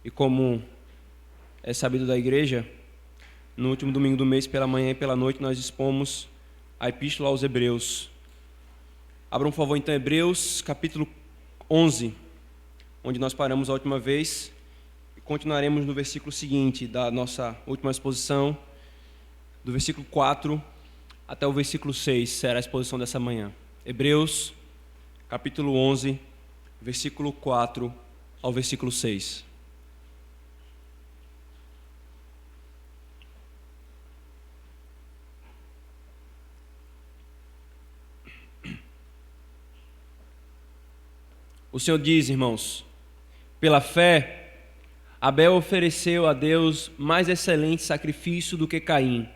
E como é sabido da igreja, no último domingo do mês, pela manhã e pela noite, nós expomos a Epístola aos Hebreus. Abram, por favor, então, Hebreus, capítulo 11, onde nós paramos a última vez, e continuaremos no versículo seguinte da nossa última exposição, do versículo 4 até o versículo 6, será a exposição dessa manhã. Hebreus, capítulo 11, versículo 4 ao versículo 6. O Senhor diz, irmãos: pela fé, Abel ofereceu a Deus mais excelente sacrifício do que Caim,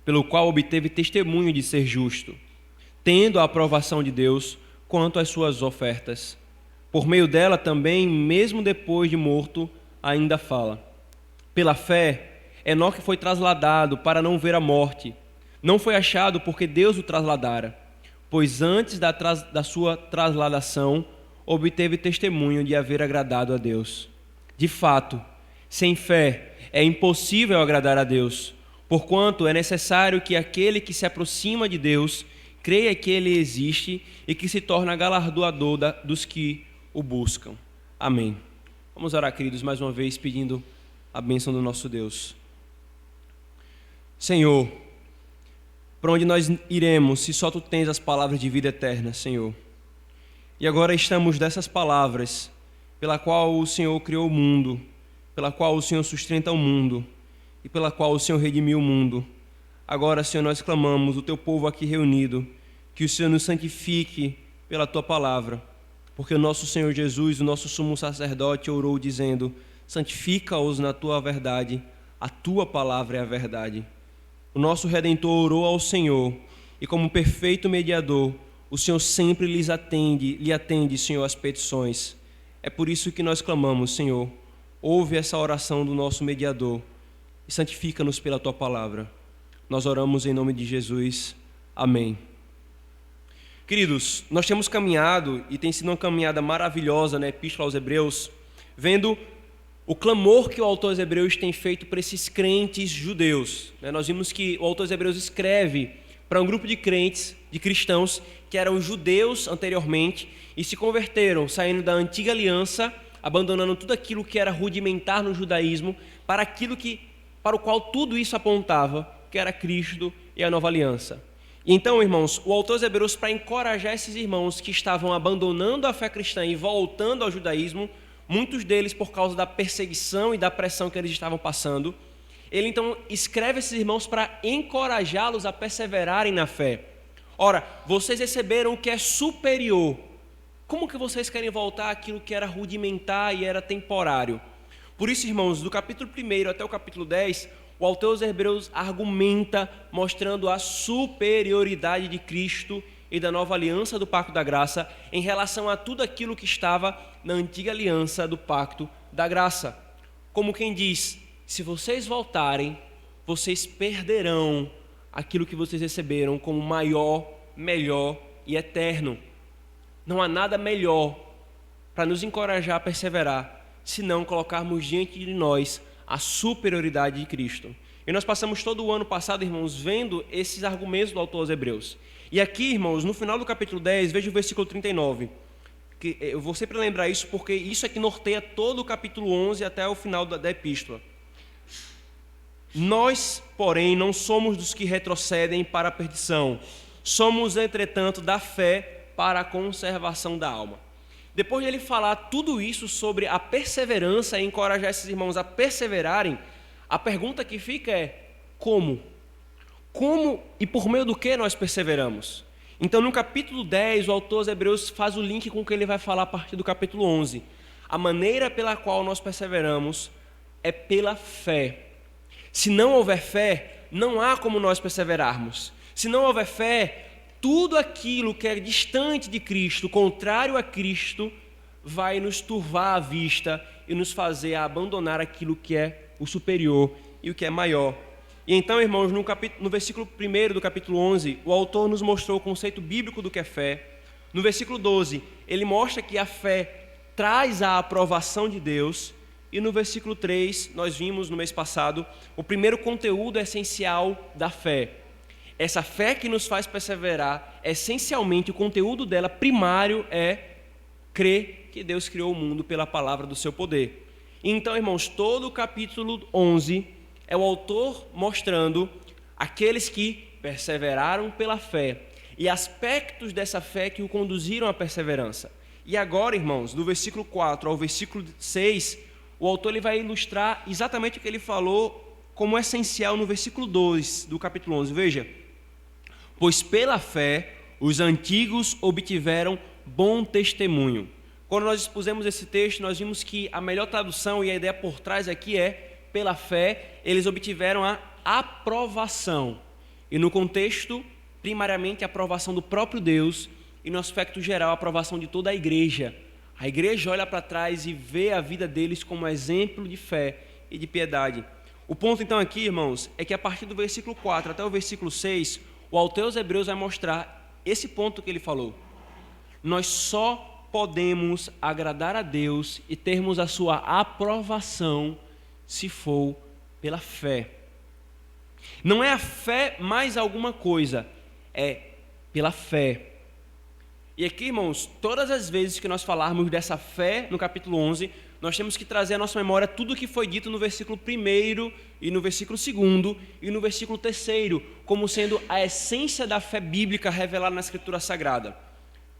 pelo qual obteve testemunho de ser justo, tendo a aprovação de Deus quanto às suas ofertas. Por meio dela também, mesmo depois de morto, ainda fala. Pela fé, Enoque foi trasladado para não ver a morte. Não foi achado porque Deus o trasladara, pois antes da sua trasladação, obteve testemunho de haver agradado a Deus. De fato, sem fé é impossível agradar a Deus, porquanto é necessário que aquele que se aproxima de Deus creia que Ele existe e que se torna galardoador dos que o buscam. Amém. Vamos orar, queridos, mais uma vez pedindo a bênção do nosso Deus. Senhor, para onde nós iremos se só Tu tens as palavras de vida eterna, Senhor? E agora estamos dessas palavras, pela qual o Senhor criou o mundo, pela qual o Senhor sustenta o mundo e pela qual o Senhor redimiu o mundo. Agora, Senhor, nós clamamos, o Teu povo aqui reunido, que o Senhor nos santifique pela Tua palavra, porque o nosso Senhor Jesus, o nosso sumo sacerdote, orou dizendo: santifica-os na Tua verdade, a Tua palavra é a verdade. O nosso Redentor orou ao Senhor, e como perfeito mediador, o Senhor sempre lhe atende, Senhor, as petições. É por isso que nós clamamos, Senhor, ouve essa oração do nosso mediador e santifica-nos pela Tua palavra. Nós oramos em nome de Jesus. Amém. Queridos, nós temos caminhado, e tem sido uma caminhada maravilhosa na Epístola aos Hebreus, vendo o clamor que o autor aos Hebreus tem feito para esses crentes judeus. Nós vimos que o autor aos Hebreus escreve para um grupo de crentes, de cristãos, que eram judeus anteriormente e se converteram, saindo da antiga aliança, abandonando tudo aquilo que era rudimentar no judaísmo, para o qual tudo isso apontava, que era Cristo e a nova aliança. E então, irmãos, o autor aos Hebreus, para encorajar esses irmãos que estavam abandonando a fé cristã e voltando ao judaísmo, muitos deles por causa da perseguição e da pressão que eles estavam passando, ele então escreve esses irmãos para encorajá-los a perseverarem na fé. Ora, vocês receberam o que é superior. Como que vocês querem voltar àquilo que era rudimentar e era temporário? Por isso, irmãos, do capítulo 1 até o capítulo 10, o autor aos Hebreus argumenta mostrando a superioridade de Cristo e da nova aliança do Pacto da Graça em relação a tudo aquilo que estava na antiga aliança do Pacto da Graça. Como quem diz: se vocês voltarem, vocês perderão aquilo que vocês receberam como maior, melhor e eterno. Não há nada melhor para nos encorajar a perseverar, se não colocarmos diante de nós a superioridade de Cristo. E nós passamos todo o ano passado, irmãos, vendo esses argumentos do autor aos Hebreus. E aqui, irmãos, no final do capítulo 10, veja o versículo 39. Que eu vou sempre lembrar isso, porque isso é que norteia todo o capítulo 11 até o final da epístola. Nós, porém, não somos dos que retrocedem para a perdição. Somos, entretanto, da fé para a conservação da alma. Depois de ele falar tudo isso sobre a perseverança e encorajar esses irmãos a perseverarem, a pergunta que fica é: como? Como e por meio do que nós perseveramos? Então, no capítulo 10, o autor aos Hebreus faz o link com o que ele vai falar a partir do capítulo 11. A maneira pela qual nós perseveramos é pela fé. Se não houver fé, não há como nós perseverarmos. Se não houver fé, tudo aquilo que é distante de Cristo, contrário a Cristo, vai nos turvar a vista e nos fazer abandonar aquilo que é o superior e o que é maior. E então, irmãos, no versículo 1 do capítulo 11, o autor nos mostrou o conceito bíblico do que é fé. No versículo 12, ele mostra que a fé traz a aprovação de Deus. E no versículo 3, nós vimos no mês passado o primeiro conteúdo essencial da fé. Essa fé que nos faz perseverar, essencialmente o conteúdo dela primário é crer que Deus criou o mundo pela palavra do seu poder. Então, irmãos, todo o capítulo 11 é o autor mostrando aqueles que perseveraram pela fé e aspectos dessa fé que o conduziram à perseverança. E agora, irmãos, do versículo 4 ao versículo 6, o autor ele vai ilustrar exatamente o que ele falou como essencial no versículo 2 do capítulo 11. Veja: pois pela fé os antigos obtiveram bom testemunho. Quando nós expusemos esse texto, nós vimos que a melhor tradução e a ideia por trás aqui é: pela fé eles obtiveram a aprovação. E no contexto, primariamente a aprovação do próprio Deus, e no aspecto geral a aprovação de toda a igreja. A igreja olha para trás e vê a vida deles como exemplo de fé e de piedade. O ponto então aqui, irmãos, é que a partir do versículo 4 até o versículo 6, o autor aos Hebreus vai mostrar esse ponto que ele falou. Nós só podemos agradar a Deus e termos a sua aprovação se for pela fé. Não é a fé mais alguma coisa, é pela fé. E aqui, irmãos, todas as vezes que nós falarmos dessa fé no capítulo 11, nós temos que trazer à nossa memória tudo o que foi dito no versículo 1 e no versículo 2 e no versículo 3, como sendo a essência da fé bíblica revelada na Escritura Sagrada.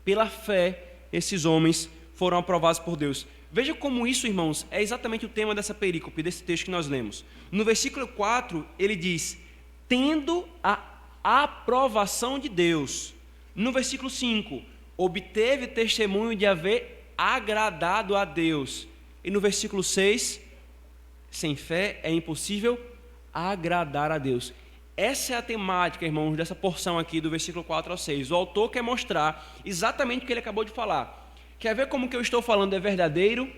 Pela fé, esses homens foram aprovados por Deus. Veja como isso, irmãos, é exatamente o tema dessa perícope, desse texto que nós lemos. No versículo 4, ele diz: tendo a aprovação de Deus. No versículo 5, obteve testemunho de haver agradado a Deus. E no versículo 6, sem fé é impossível agradar a Deus. Essa é a temática, irmãos, dessa porção aqui do versículo 4 ao 6. O autor quer mostrar exatamente o que ele acabou de falar. Quer ver como o que eu estou falando é verdadeiro?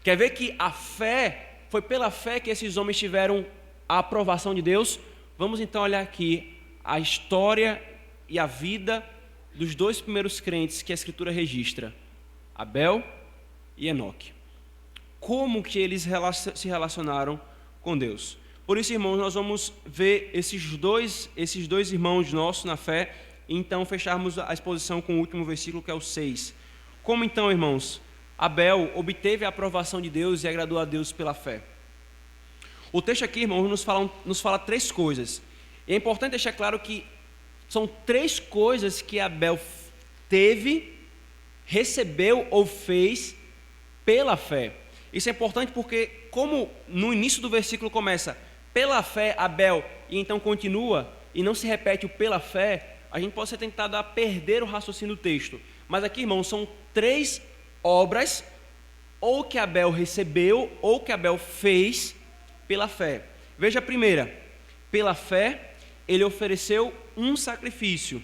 Quer ver que a fé, foi pela fé que esses homens tiveram a aprovação de Deus? Vamos então olhar aqui a história e a vida dos dois primeiros crentes que a Escritura registra, Abel e Enoque. Como que eles se relacionaram com Deus? Por isso, irmãos, nós vamos ver esses dois irmãos nossos na fé, e então fecharmos a exposição com o último versículo, que é o 6. Como então, irmãos, Abel obteve a aprovação de Deus e agradou a Deus pela fé? O texto aqui, irmãos, nos fala três coisas. E é importante deixar claro que são três coisas que Abel teve, recebeu ou fez pela fé. Isso é importante porque, como no início do versículo começa, pela fé Abel, e então continua, e não se repete o pela fé, a gente pode ser tentado a perder o raciocínio do texto. Mas aqui, irmãos, são três obras, ou que Abel recebeu, ou que Abel fez pela fé. Veja a primeira: pela fé, ele ofereceu um sacrifício.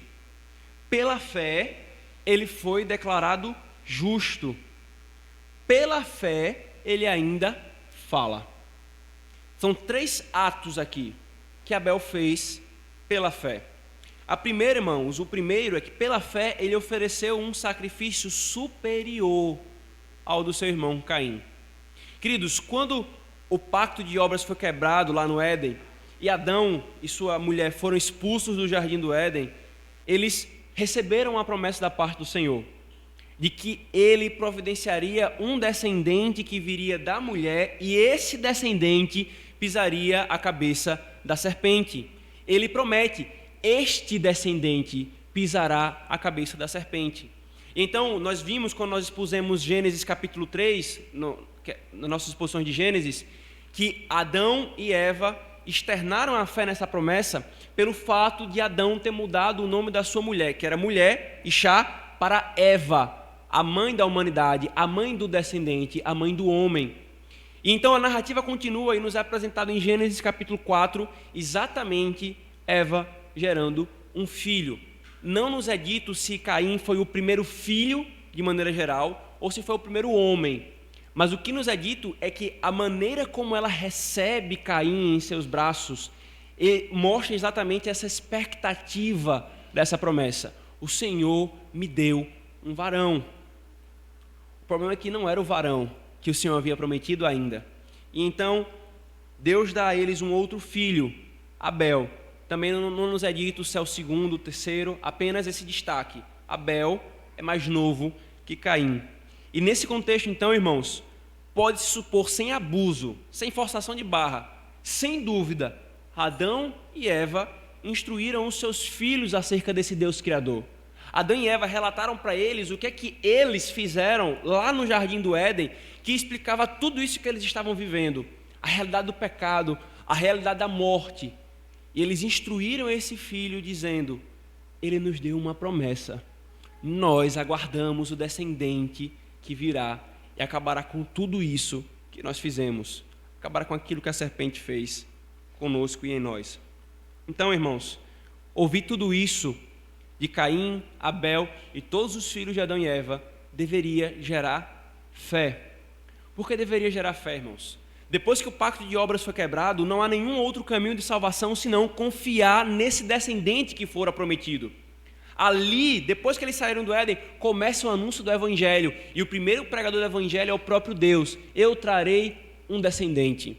Pela fé, ele foi declarado justo. Pela fé, ele ainda fala. São três atos aqui que Abel fez pela fé. A primeira, irmãos, o primeiro é que pela fé ele ofereceu um sacrifício superior ao do seu irmão Caim. Queridos, quando o pacto de obras foi quebrado lá no Éden, e Adão e sua mulher foram expulsos do jardim do Éden, eles receberam a promessa da parte do Senhor, de que ele providenciaria um descendente que viria da mulher, e esse descendente pisaria a cabeça da serpente. Ele promete: este descendente pisará a cabeça da serpente. Então, nós vimos, quando nós expusemos Gênesis capítulo 3, nas nossas exposições de Gênesis, que Adão e Eva externaram a fé nessa promessa pelo fato de Adão ter mudado o nome da sua mulher, que era mulher, Ishá, para Eva, a mãe da humanidade, a mãe do descendente, a mãe do homem. E então a narrativa continua e nos é apresentada em Gênesis capítulo 4, exatamente Eva gerando um filho. Não nos é dito se Caim foi o primeiro filho, de maneira geral, ou se foi o primeiro homem. Mas o que nos é dito é que a maneira como ela recebe Caim em seus braços mostra exatamente essa expectativa dessa promessa. O Senhor me deu um varão. O problema é que não era o varão que o Senhor havia prometido ainda. E então Deus dá a eles um outro filho, Abel. Também não nos é dito se é o segundo, o terceiro, apenas esse destaque. Abel é mais novo que Caim. E nesse contexto, então, irmãos, pode-se supor sem abuso, sem forçação de barra, sem dúvida, Adão e Eva instruíram os seus filhos acerca desse Deus Criador. Adão e Eva relataram para eles o que é que eles fizeram lá no Jardim do Éden, que explicava tudo isso que eles estavam vivendo, a realidade do pecado, a realidade da morte. E eles instruíram esse filho dizendo: ele nos deu uma promessa, nós aguardamos o descendente que virá e acabará com tudo isso que nós fizemos, acabará com aquilo que a serpente fez conosco e em nós. Então, irmãos, ouvir tudo isso de Caim, Abel e todos os filhos de Adão e Eva deveria gerar fé. Por que deveria gerar fé, irmãos? Depois que o pacto de obras foi quebrado, não há nenhum outro caminho de salvação senão confiar nesse descendente que fora prometido. Ali, depois que eles saíram do Éden, começa o anúncio do Evangelho, e o primeiro pregador do Evangelho é o próprio Deus: eu trarei um descendente.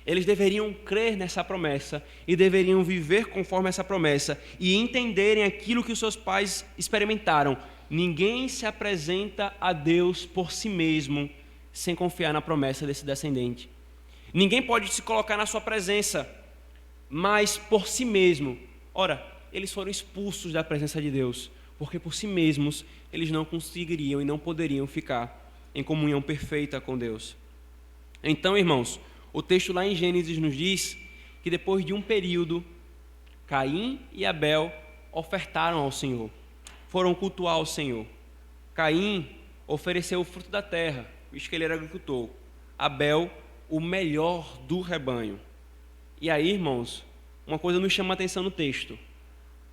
Eles deveriam crer nessa promessa e deveriam viver conforme essa promessa e entenderem aquilo que os seus pais experimentaram. Ninguém se apresenta a Deus por si mesmo sem confiar na promessa desse descendente. Ninguém pode se colocar na sua presença, mas por si mesmo. Ora, eles foram expulsos da presença de Deus, porque por si mesmos eles não conseguiriam e não poderiam ficar em comunhão perfeita com Deus. Então, irmãos, o texto lá em Gênesis nos diz que depois de um período, Caim e Abel ofertaram ao Senhor, foram cultuar ao Senhor. Caim ofereceu o fruto da terra, visto que ele era agricultor. Abel, o melhor do rebanho. E aí, irmãos, uma coisa nos chama a atenção no texto: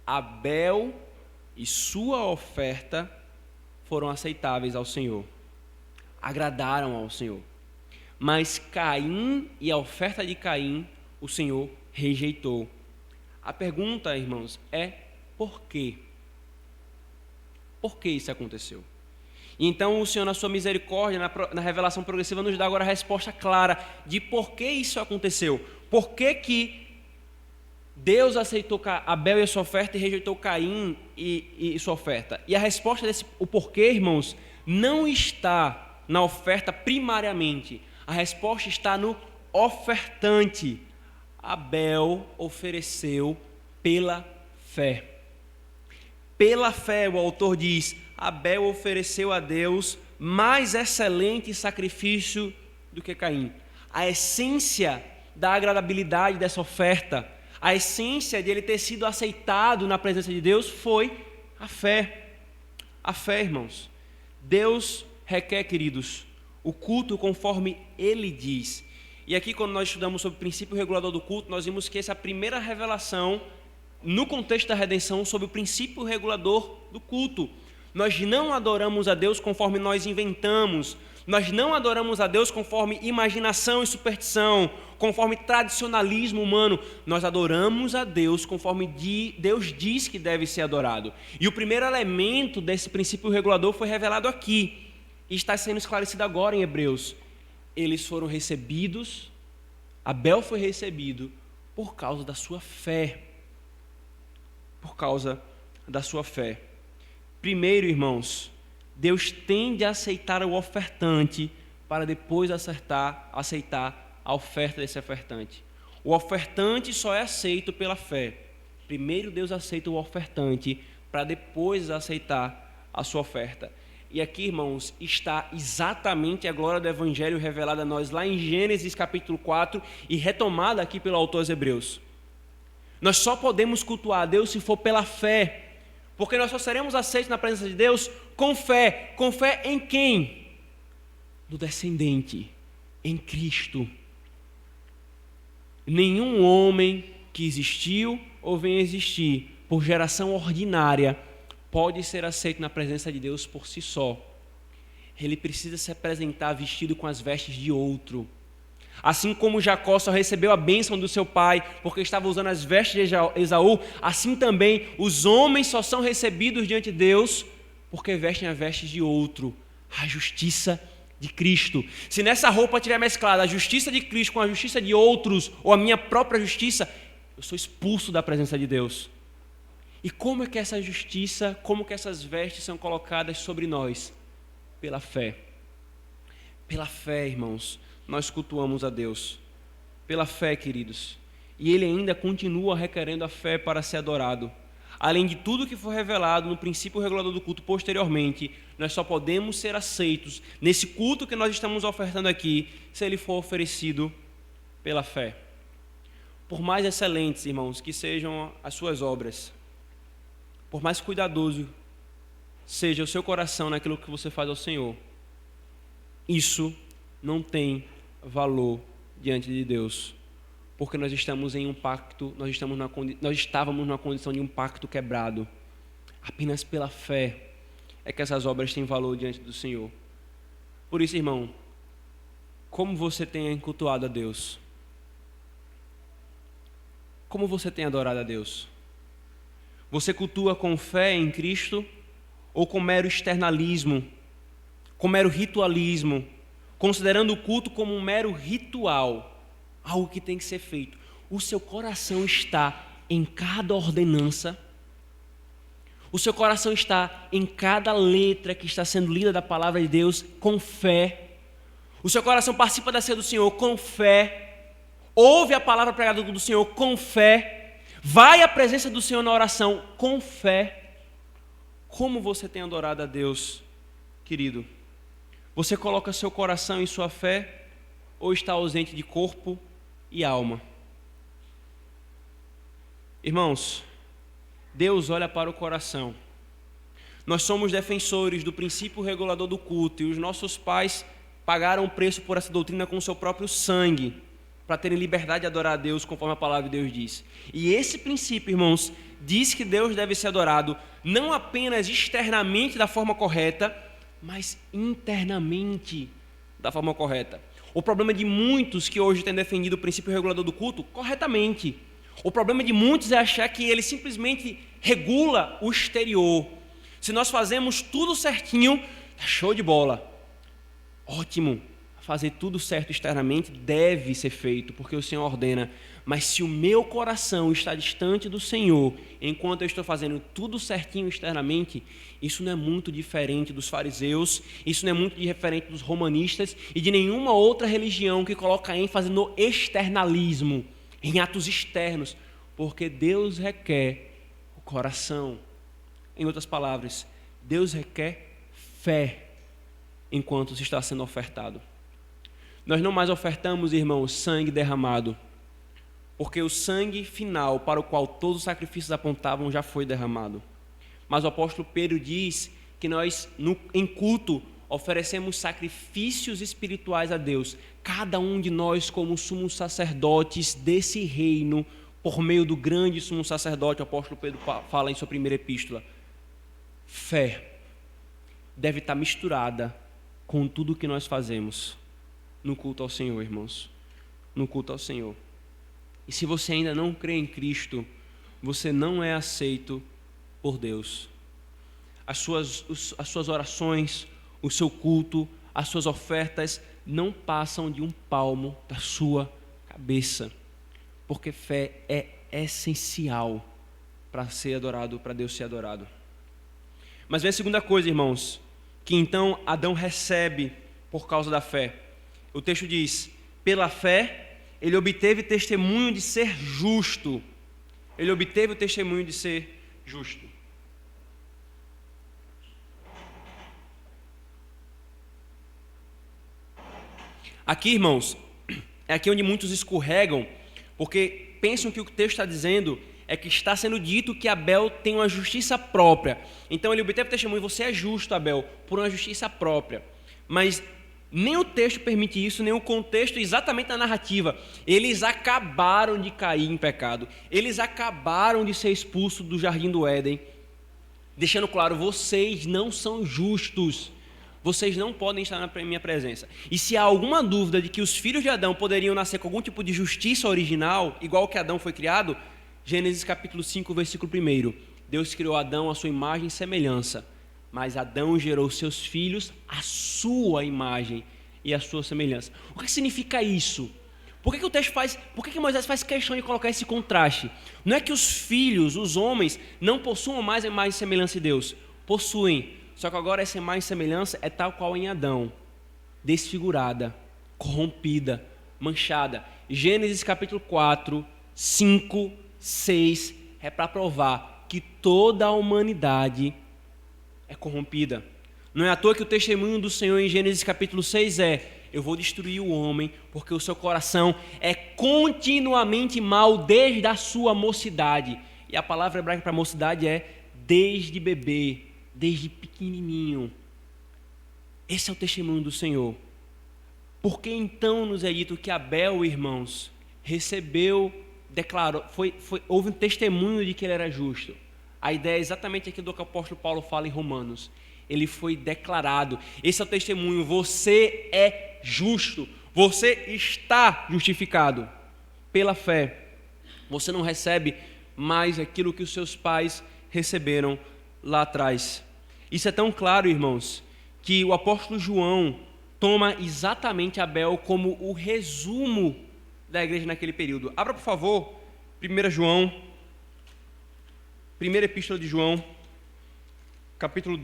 Abel e sua oferta foram aceitáveis ao Senhor, agradaram ao Senhor. Mas Caim e a oferta de Caim, o Senhor rejeitou. A pergunta, irmãos, é por quê? Por que isso aconteceu? E então o Senhor, na sua misericórdia, na revelação progressiva, nos dá agora a resposta clara de por que isso aconteceu. Por que Deus aceitou Abel e a sua oferta e rejeitou Caim e sua oferta? E a resposta o porquê, irmãos, não está na oferta primariamente. A resposta está no ofertante. Abel ofereceu pela fé. Pela fé, o autor diz, Abel ofereceu a Deus mais excelente sacrifício do que Caim. A essência da agradabilidade dessa oferta, a essência de ele ter sido aceitado na presença de Deus foi a fé. A fé, irmãos. Deus requer, queridos, o culto conforme Ele diz. E aqui, quando nós estudamos sobre o princípio regulador do culto, nós vimos que essa é a primeira revelação, no contexto da redenção, sobre o princípio regulador do culto. Nós não adoramos a Deus conforme nós inventamos, nós não adoramos a Deus conforme imaginação e superstição, conforme tradicionalismo humano. Nós adoramos a Deus conforme Deus diz que deve ser adorado. E o primeiro elemento desse princípio regulador foi revelado aqui, e está sendo esclarecido agora em Hebreus. Eles foram recebidos, Abel foi recebido por causa da sua fé. Por causa da sua fé. Primeiro, irmãos, Deus tende a aceitar o ofertante para depois aceitar a oferta desse ofertante. O ofertante só é aceito pela fé. Primeiro Deus aceita o ofertante para depois aceitar a sua oferta. E aqui, irmãos, está exatamente a glória do Evangelho revelada a nós lá em Gênesis capítulo 4 e retomada aqui pelo autor aos Hebreus. Nós só podemos cultuar a Deus se for pela fé, porque nós só seremos aceitos na presença de Deus com fé. Com fé em quem? No descendente, em Cristo. Nenhum homem que existiu ou venha existir por geração ordinária pode ser aceito na presença de Deus por si só. Ele precisa se apresentar vestido com as vestes de outro. Assim como Jacó só recebeu a bênção do seu pai porque estava usando as vestes de Esaú, assim também os homens só são recebidos diante de Deus porque vestem as vestes de outro, a justiça de Cristo. Se nessa roupa tiver mesclada a justiça de Cristo com a justiça de outros, ou a minha própria justiça, eu sou expulso da presença de Deus. E como é que essa justiça, como que essas vestes são colocadas sobre nós? Pela fé. Pela fé, irmãos, nós cultuamos a Deus. Pela fé, queridos. E Ele ainda continua requerendo a fé para ser adorado. Além de tudo que foi revelado no princípio regulador do culto posteriormente, nós só podemos ser aceitos nesse culto que nós estamos ofertando aqui, se ele for oferecido pela fé. Por mais excelentes, irmãos, que sejam as suas obras, por mais cuidadoso seja o seu coração naquilo que você faz ao Senhor, isso não tem valor diante de Deus. Porque nós estamos em um pacto, nós estávamos numa condição de um pacto quebrado. Apenas pela fé é que essas obras têm valor diante do Senhor. Por isso, irmão, como você tem cultuado a Deus? Como você tem adorado a Deus? Você cultua com fé em Cristo ou com mero externalismo, com mero ritualismo, considerando o culto como um mero ritual? Algo que tem que ser feito. O seu coração está em cada ordenança. O seu coração está em cada letra que está sendo lida da palavra de Deus com fé. O seu coração participa da ceia do Senhor com fé. Ouve a palavra pregada do Senhor com fé. Vai à presença do Senhor na oração com fé. Como você tem adorado a Deus, querido? Você coloca seu coração em sua fé ou está ausente de corpo e alma? Irmãos, Deus olha para o coração. Nós somos defensores do princípio regulador do culto e os nossos pais pagaram o preço por essa doutrina com o seu próprio sangue, para terem liberdade de adorar a Deus conforme a palavra de Deus diz. E esse princípio, irmãos, diz que Deus deve ser adorado não apenas externamente da forma correta, mas internamente da forma correta. O problema de muitos que hoje têm defendido o princípio regulador do culto corretamente. O problema de muitos é achar que ele simplesmente regula o exterior. Se nós fazemos tudo certinho, tá show de bola. Ótimo. Fazer tudo certo externamente deve ser feito, porque o Senhor ordena. Mas se o meu coração está distante do Senhor, enquanto eu estou fazendo tudo certinho externamente, isso não é muito diferente dos fariseus, isso não é muito diferente dos romanistas e de nenhuma outra religião que coloca ênfase no externalismo, em atos externos, porque Deus requer o coração. Em outras palavras, Deus requer fé enquanto se está sendo ofertado. Nós não mais ofertamos, irmãos, sangue derramado, porque o sangue final para o qual todos os sacrifícios apontavam já foi derramado. Mas o apóstolo Pedro diz que nós, em culto, oferecemos sacrifícios espirituais a Deus, cada um de nós como sumos sacerdotes desse reino, por meio do grande sumo sacerdote. O apóstolo Pedro fala em sua primeira epístola. Fé deve estar misturada com tudo o que nós fazemos no culto ao Senhor, irmãos, no culto ao Senhor. E se você ainda não crê em Cristo, você não é aceito por Deus. As suas orações, o seu culto, as suas ofertas não passam de um palmo da sua cabeça, porque fé é essencial para ser adorado, para Deus ser adorado. Mas vem a segunda coisa, irmãos, que então Adão recebe por causa da fé. O texto diz: pela fé, ele obteve testemunho de ser justo. Ele obteve o testemunho de ser justo. Aqui, irmãos, é aqui onde muitos escorregam, porque pensam que o que o texto está dizendo é que está sendo dito que Abel tem uma justiça própria. Então ele obteve testemunho: você é justo, Abel, por uma justiça própria. Mas nem o texto permite isso, nem o contexto exatamente da narrativa. Eles acabaram de cair em pecado. Eles acabaram de ser expulsos do jardim do Éden, deixando claro: vocês não são justos. Vocês não podem estar na minha presença. E se há alguma dúvida de que os filhos de Adão poderiam nascer com algum tipo de justiça original, igual que Adão foi criado, Gênesis capítulo 5, versículo 1. Deus criou Adão à sua imagem e semelhança. mas Adão gerou seus filhos à sua imagem e à sua semelhança. O que significa isso? Por que o texto por que Moisés faz questão de colocar esse contraste? Não é que os filhos, os homens, não possuam mais a imagem e semelhança de Deus. Possuem, só que agora essa imagem e semelhança é tal qual em Adão, desfigurada, corrompida, manchada. Gênesis capítulo 4, 5, 6 é para provar que toda a humanidade é corrompida. Não é à toa que o testemunho do Senhor em Gênesis capítulo 6 eu vou destruir o homem, porque o seu coração é continuamente mau desde a sua mocidade. E a palavra hebraica para mocidade é desde bebê, desde pequenininho. Esse é o testemunho do Senhor. Por que então nos é dito que Abel, irmãos, declarou, houve um testemunho de que ele era justo? A ideia é exatamente aquilo que o apóstolo Paulo fala em Romanos. Ele foi declarado. Esse é o testemunho. Você é justo. Você está justificado pela fé. Você não recebe mais aquilo que os seus pais receberam lá atrás. Isso é tão claro, irmãos, que o apóstolo João toma exatamente Abel como o resumo da igreja naquele período. Abra, por favor, 1 João, primeira epístola de João, capítulo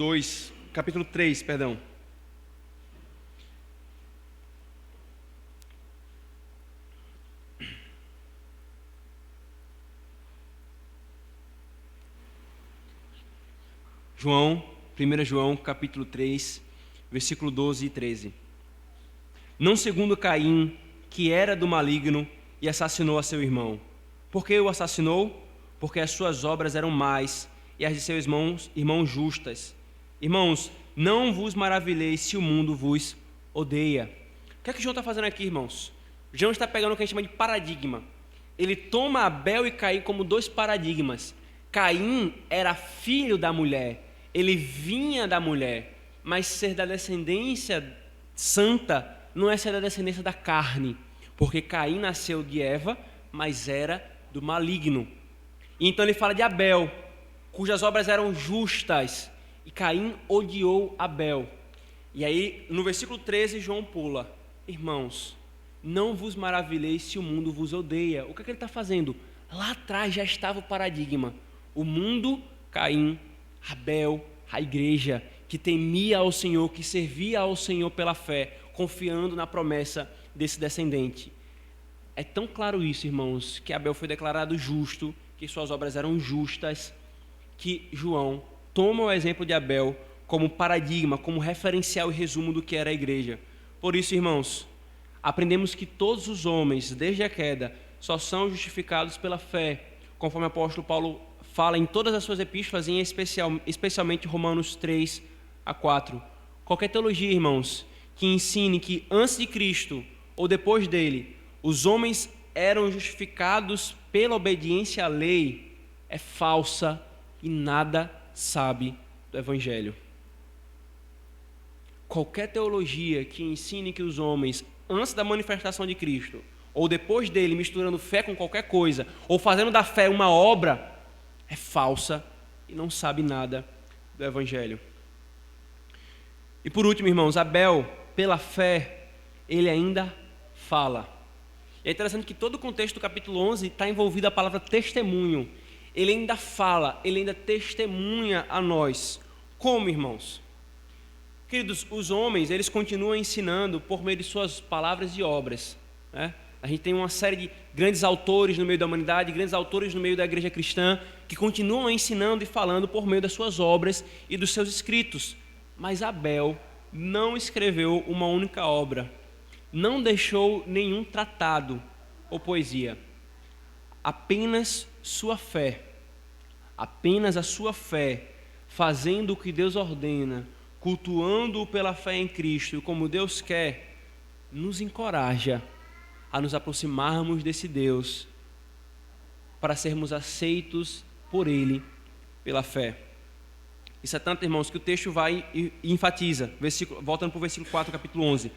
3, perdão. João, 1 João, capítulo 3, versículo 12 e 13. Não segundo Caim, que era do maligno e assassinou a seu irmão. Por que o assassinou? Porque as suas obras eram más e as de seus irmãos justas. Irmãos, não vos maravilheis se o mundo vos odeia. O que é que João está fazendo aqui, irmãos? João está pegando o que a gente chama de paradigma. Ele toma Abel e Caim como dois paradigmas. Caim era filho da mulher, ele vinha da mulher, mas ser da descendência santa não é ser da descendência da carne, porque Caim nasceu de Eva, mas era do maligno. E então ele fala de Abel, cujas obras eram justas, e Caim odiou Abel. E aí, no versículo 13, João pula: irmãos, não vos maravilheis se o mundo vos odeia. O que é que ele está fazendo? Lá atrás já estava o paradigma. O mundo, Caim, Abel, a igreja, que temia ao Senhor, que servia ao Senhor pela fé, confiando na promessa desse descendente. É tão claro isso, irmãos, que Abel foi declarado justo, que suas obras eram justas, que João toma o exemplo de Abel como paradigma, como referencial e resumo do que era a igreja. Por isso, irmãos, aprendemos que todos os homens, desde a queda, só são justificados pela fé, conforme o apóstolo Paulo fala em todas as suas epístolas, especialmente Romanos 3 a 4. Qualquer teologia, irmãos, que ensine que antes de Cristo ou depois dele, os homens eram justificados pela obediência à lei, é falsa e nada sabe do Evangelho. Qualquer teologia que ensine que os homens, antes da manifestação de Cristo, ou depois dele, misturando fé com qualquer coisa, ou fazendo da fé uma obra, é falsa e não sabe nada do Evangelho. E por último, irmãos, Abel, pela fé, ele ainda fala. E é interessante que todo o contexto do capítulo 11 está envolvido a palavra testemunho. Ele ainda fala, ele ainda testemunha a nós. Como, irmãos? Queridos, os homens, eles continuam ensinando por meio de suas palavras e obras, né? A gente tem uma série de grandes autores no meio da humanidade, grandes autores no meio da igreja cristã, que continuam ensinando e falando por meio das suas obras e dos seus escritos. Mas Abel não escreveu uma única obra, não deixou nenhum tratado ou poesia. Apenas sua fé, apenas a sua fé, fazendo o que Deus ordena, cultuando-o pela fé em Cristo, como Deus quer, nos encoraja a nos aproximarmos desse Deus, para sermos aceitos por Ele, pela fé. Isso é tanto, irmãos, que o texto vai e enfatiza, voltando para o versículo 4, capítulo 11,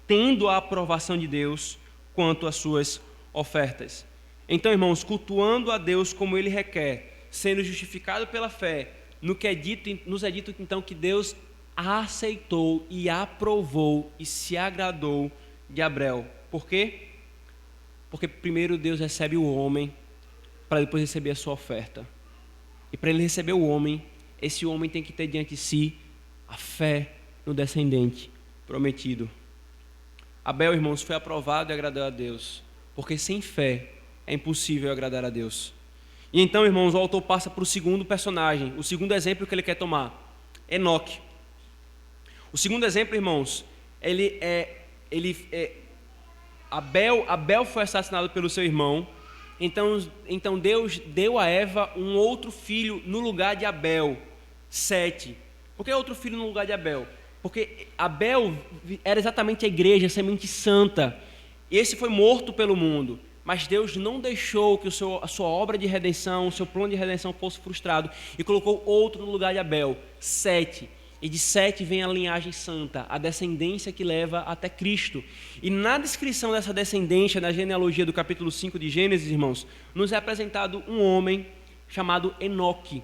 tendo a aprovação de Deus quanto às suas ofertas. Então, irmãos, cultuando a Deus como Ele requer, sendo justificado pela fé, nos é dito então que Deus aceitou e aprovou e se agradou de Abel. Por quê? Porque primeiro Deus recebe o homem para depois receber a sua oferta. E para ele receber o homem, esse homem tem que ter diante de si a fé no descendente prometido. Abel, irmãos, foi aprovado e agradou a Deus, porque sem fé é impossível agradar a Deus. E então, irmãos, o autor passa para o segundo personagem, o segundo exemplo que ele quer tomar, Enoque. O segundo exemplo, irmãos, Abel foi assassinado pelo seu irmão, então Deus deu a Eva um outro filho no lugar de Abel, Sete. Por que outro filho no lugar de Abel? Porque Abel era exatamente a igreja, a semente santa. Esse foi morto pelo mundo, mas Deus não deixou que a sua obra de redenção, o seu plano de redenção fosse frustrado e colocou outro no lugar de Abel, Sete. E de Sete vem a linhagem santa, a descendência que leva até Cristo. E na descrição dessa descendência, na genealogia do capítulo 5 de Gênesis, irmãos, nos é apresentado um homem chamado Enoque.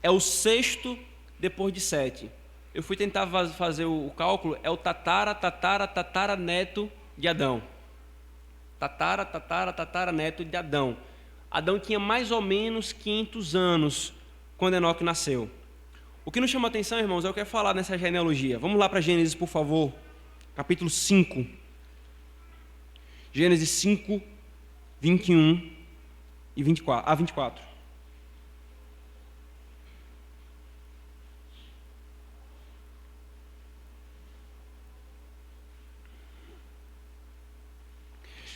É o sexto depois de Sete. Eu fui tentar fazer o cálculo, é o tataraneto de Adão. Tataraneto de Adão. Adão tinha mais ou menos 500 anos quando Enoque nasceu. O que nos chama a atenção, irmãos, é o que eu quero falar nessa genealogia. Vamos lá para Gênesis, por favor, capítulo 5. Gênesis 5, 21 e 24.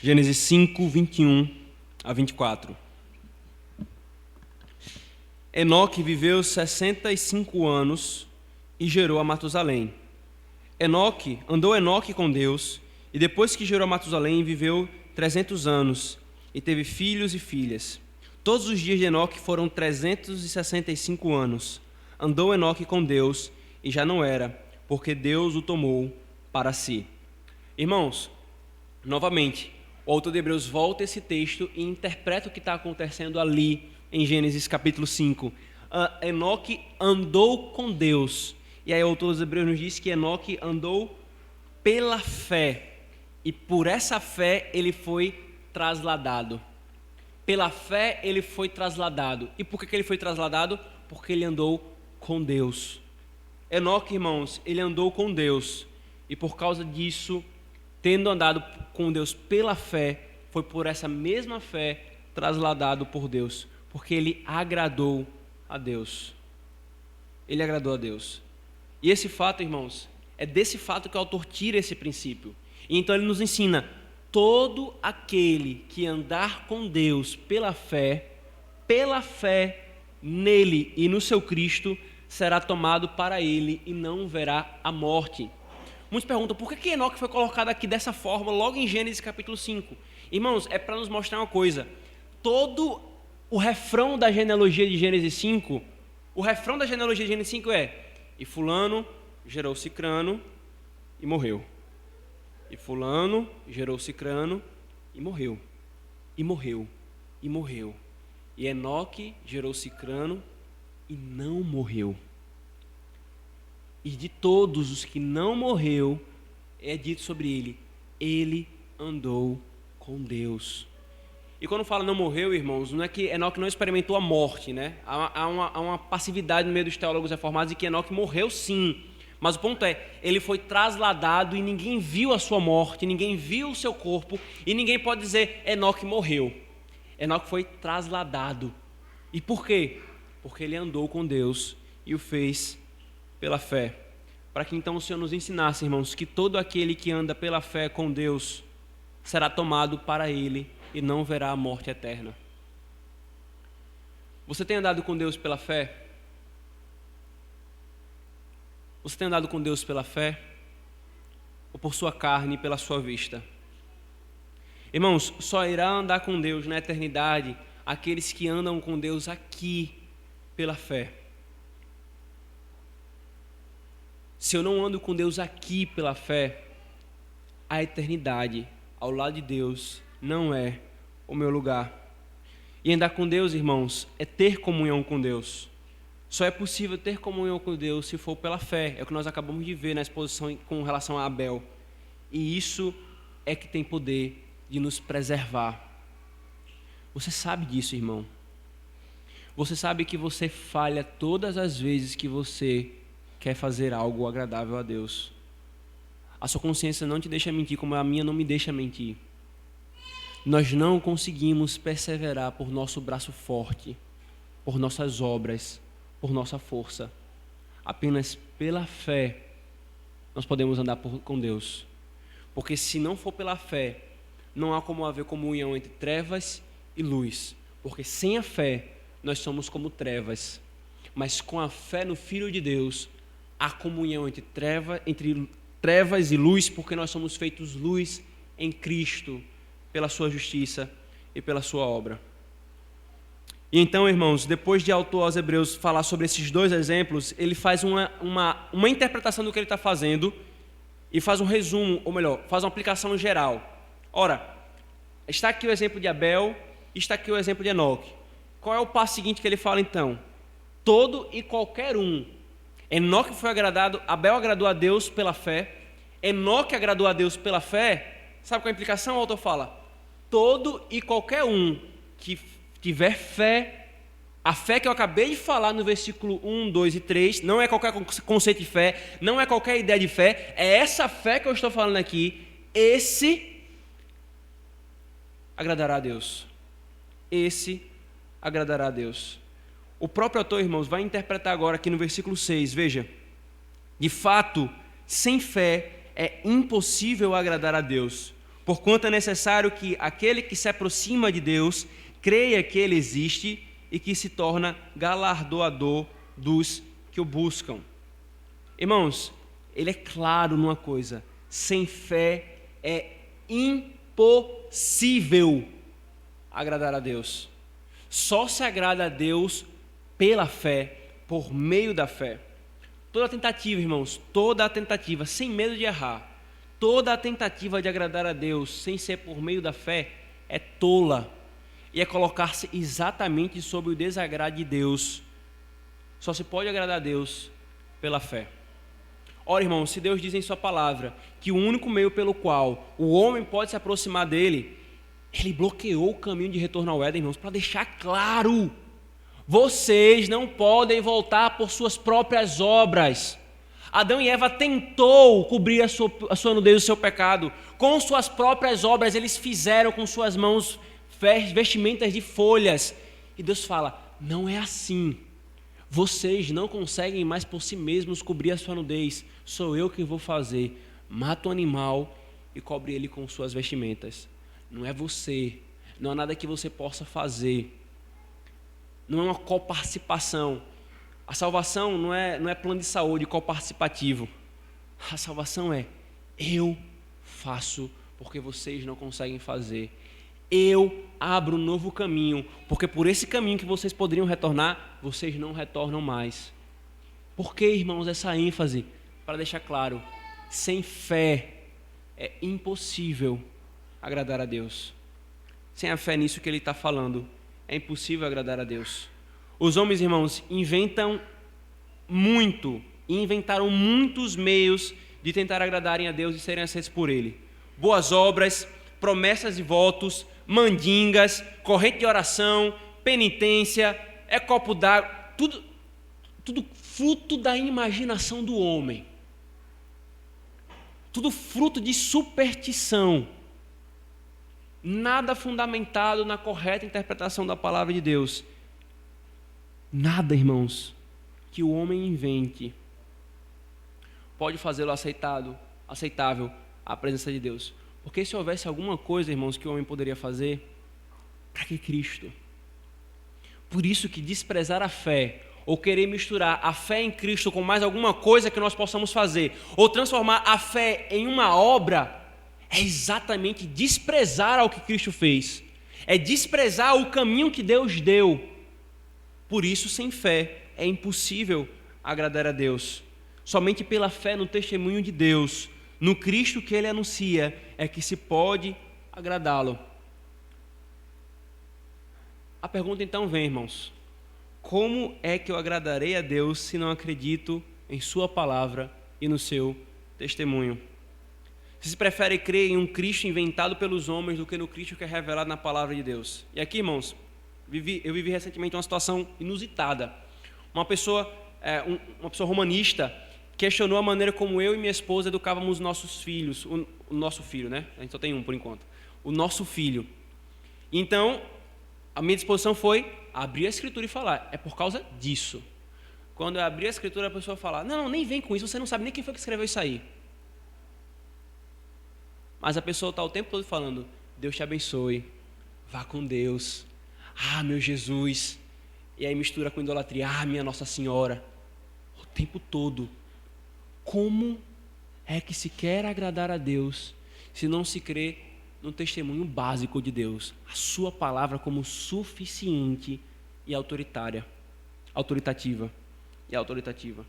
Gênesis 5, 21 a 24. Enoque viveu 65 anos e gerou a Matusalém. Andou Enoque com Deus, e depois que gerou a Matusalém, viveu 300 anos, e teve filhos e filhas. Todos os dias de Enoque foram 365 anos. Andou Enoque com Deus, e já não era, porque Deus o tomou para si. Irmãos, novamente, o autor de Hebreus volta esse texto e interpreta o que está acontecendo ali em Gênesis capítulo 5. Enoque andou com Deus. E aí o autor dos Hebreus nos diz que Enoque andou pela fé. E por essa fé ele foi trasladado. Pela fé ele foi trasladado. E por que ele foi trasladado? Porque ele andou com Deus. Enoque, irmãos, ele andou com Deus. E por causa disso, tendo andado com Deus pela fé, foi por essa mesma fé trasladado por Deus. Porque ele agradou a Deus. Ele agradou a Deus. E esse fato, irmãos, é desse fato que o autor tira esse princípio. E então ele nos ensina: todo aquele que andar com Deus pela fé nele e no seu Cristo, será tomado para ele e não verá a morte. Muitos perguntam, por que Enoque foi colocado aqui dessa forma, logo em Gênesis capítulo 5? Irmãos, é para nos mostrar uma coisa. Todo o refrão da genealogia de Gênesis 5, é: e fulano gerou Cicrano e morreu. E fulano gerou Cicrano e morreu. E morreu. E morreu. E Enoque gerou Cicrano e não morreu. E de todos os que não morreu, é dito sobre ele andou com Deus. E quando fala não morreu, irmãos, não é que Enoque não experimentou a morte, né? Há uma passividade no meio dos teólogos reformados de que Enoque morreu sim. Mas o ponto é, ele foi trasladado e ninguém viu a sua morte, ninguém viu o seu corpo, e ninguém pode dizer Enoque morreu. Enoque foi trasladado. E por quê? Porque ele andou com Deus e o fez pela fé. Para que então o Senhor nos ensinasse, irmãos, que todo aquele que anda pela fé com Deus será tomado para ele e não verá a morte eterna. Você tem andado com Deus pela fé? Você tem andado com Deus pela fé? Ou por sua carne e pela sua vista? Irmãos, só irá andar com Deus na eternidade aqueles que andam com Deus aqui pela fé. Se eu não ando com Deus aqui pela fé, a eternidade ao lado de Deus não é o meu lugar. E andar com Deus, irmãos, é ter comunhão com Deus. Só é possível ter comunhão com Deus se for pela fé. É o que nós acabamos de ver na exposição com relação a Abel. E isso é que tem poder de nos preservar. Você sabe disso, irmão. Você sabe que você falha todas as vezes que você quer fazer algo agradável a Deus. A sua consciência não te deixa mentir, como a minha não me deixa mentir. Nós não conseguimos perseverar por nosso braço forte, por nossas obras, por nossa força. Apenas pela fé nós podemos andar com Deus. Porque se não for pela fé, não há como haver comunhão entre trevas e luz. Porque sem a fé, nós somos como trevas. Mas com a fé no Filho de Deus, há comunhão entre trevas e luz, porque nós somos feitos luz em Cristo, pela sua justiça e pela sua obra. E então, irmãos, depois de autor aos Hebreus falar sobre esses dois exemplos, ele faz uma interpretação do que ele está fazendo e faz um resumo, ou melhor, faz uma aplicação geral. Ora, está aqui o exemplo de Abel, está aqui o exemplo de Enoque. Qual é o passo seguinte que ele fala então? Todo e qualquer um. Enoque foi agradado, Abel agradou a Deus pela fé, Enoque agradou a Deus pela fé. Sabe qual é a implicação? O autor fala: todo e qualquer um que tiver fé, a fé que eu acabei de falar no versículo 1, 2 e 3, não é qualquer conceito de fé, não é qualquer ideia de fé, é essa fé que eu estou falando aqui, esse agradará a Deus. Esse agradará a Deus. O próprio autor, irmãos, vai interpretar agora aqui no versículo 6, veja: de fato, sem fé é impossível agradar a Deus, porquanto é necessário que aquele que se aproxima de Deus creia que Ele existe e que se torna galardoador dos que o buscam. Irmãos, ele é claro numa coisa: sem fé é impossível agradar a Deus. Só se agrada a Deus pela fé, por meio da fé. Toda tentativa, irmãos, toda a tentativa, sem medo de errar, toda a tentativa de agradar a Deus sem ser por meio da fé é tola e é colocar-se exatamente sob o desagrado de Deus. Só se pode agradar a Deus pela fé. Ora, irmãos, se Deus diz em sua palavra que o único meio pelo qual o homem pode se aproximar dele, ele bloqueou o caminho de retorno ao Éden, irmãos, para deixar claro: vocês não podem voltar por suas próprias obras. Adão e Eva tentou cobrir a sua nudez, o seu pecado. Com suas próprias obras, eles fizeram com suas mãos vestimentas de folhas. E Deus fala: não é assim. Vocês não conseguem mais por si mesmos cobrir a sua nudez. Sou eu quem vou fazer. Mata o animal e cobre ele com suas vestimentas. Não é você. Não há nada que você possa fazer. Não é uma coparticipação. A salvação não é plano de saúde coparticipativo. A salvação é: eu faço porque vocês não conseguem fazer. Eu abro um novo caminho, porque por esse caminho que vocês poderiam retornar, vocês não retornam mais. Por que, irmãos, essa ênfase? Para deixar claro: sem fé é impossível agradar a Deus. Sem a fé nisso que ele está falando, é impossível agradar a Deus. Os homens, irmãos, inventaram muitos meios de tentar agradarem a Deus e serem aceitos por Ele. Boas obras, promessas e votos, mandingas, corrente de oração, penitência, copo d'água, tudo fruto da imaginação do homem. Tudo fruto de superstição. Nada fundamentado na correta interpretação da palavra de Deus. Nada, irmãos, que o homem invente pode fazê-lo aceitável à presença de Deus. Porque se houvesse alguma coisa, irmãos, que o homem poderia fazer, para que Cristo? Por isso que desprezar a fé, ou querer misturar a fé em Cristo com mais alguma coisa que nós possamos fazer, ou transformar a fé em uma obra, é exatamente desprezar ao que Cristo fez. É desprezar o caminho que Deus deu. Por isso, sem fé, é impossível agradar a Deus. Somente pela fé no testemunho de Deus, no Cristo que Ele anuncia, é que se pode agradá-lo. A pergunta então vem, irmãos: como é que eu agradarei a Deus se não acredito em sua palavra e no seu testemunho? Vocês preferem crer em um Cristo inventado pelos homens do que no Cristo que é revelado na palavra de Deus? E aqui, irmãos, eu vivi recentemente uma situação inusitada. Uma pessoa romanista questionou a maneira como eu e minha esposa educávamos nossos filhos, o nosso filho, né? A gente só tem um por enquanto. O nosso filho. Então, a minha disposição foi abrir a Escritura e falar, é por causa disso. Quando eu abri a Escritura, a pessoa fala, não, nem vem com isso, você não sabe nem quem foi que escreveu isso aí. Mas a pessoa está o tempo todo falando, Deus te abençoe, vá com Deus, meu Jesus, e aí mistura com idolatria, minha Nossa Senhora, o tempo todo. Como é que se quer agradar a Deus se não se crê no testemunho básico de Deus, a sua palavra como suficiente e autoritativa e autoritativa?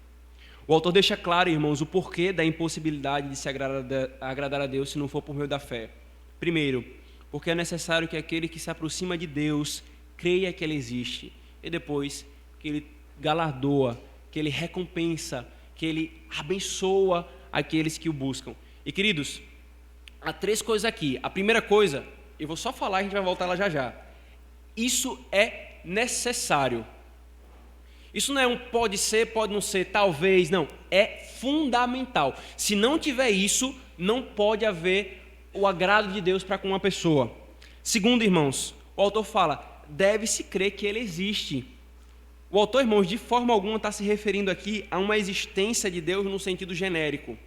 O autor deixa claro, irmãos, o porquê da impossibilidade de se agradar a Deus se não for por meio da fé. Primeiro, porque é necessário que aquele que se aproxima de Deus creia que Ele existe. E depois, que Ele galardoa, que Ele recompensa, que Ele abençoa aqueles que o buscam. E, queridos, há 3 coisas aqui. A primeira coisa, eu vou só falar e a gente vai voltar lá já já. Isso é necessário. Isso não é um pode ser, pode não ser, talvez, não. É fundamental. Se não tiver isso, não pode haver o agrado de Deus para com uma pessoa. Segundo, irmãos, o autor fala, deve-se crer que Ele existe. O autor, irmãos, de forma alguma está se referindo aqui a uma existência de Deus no sentido genérico.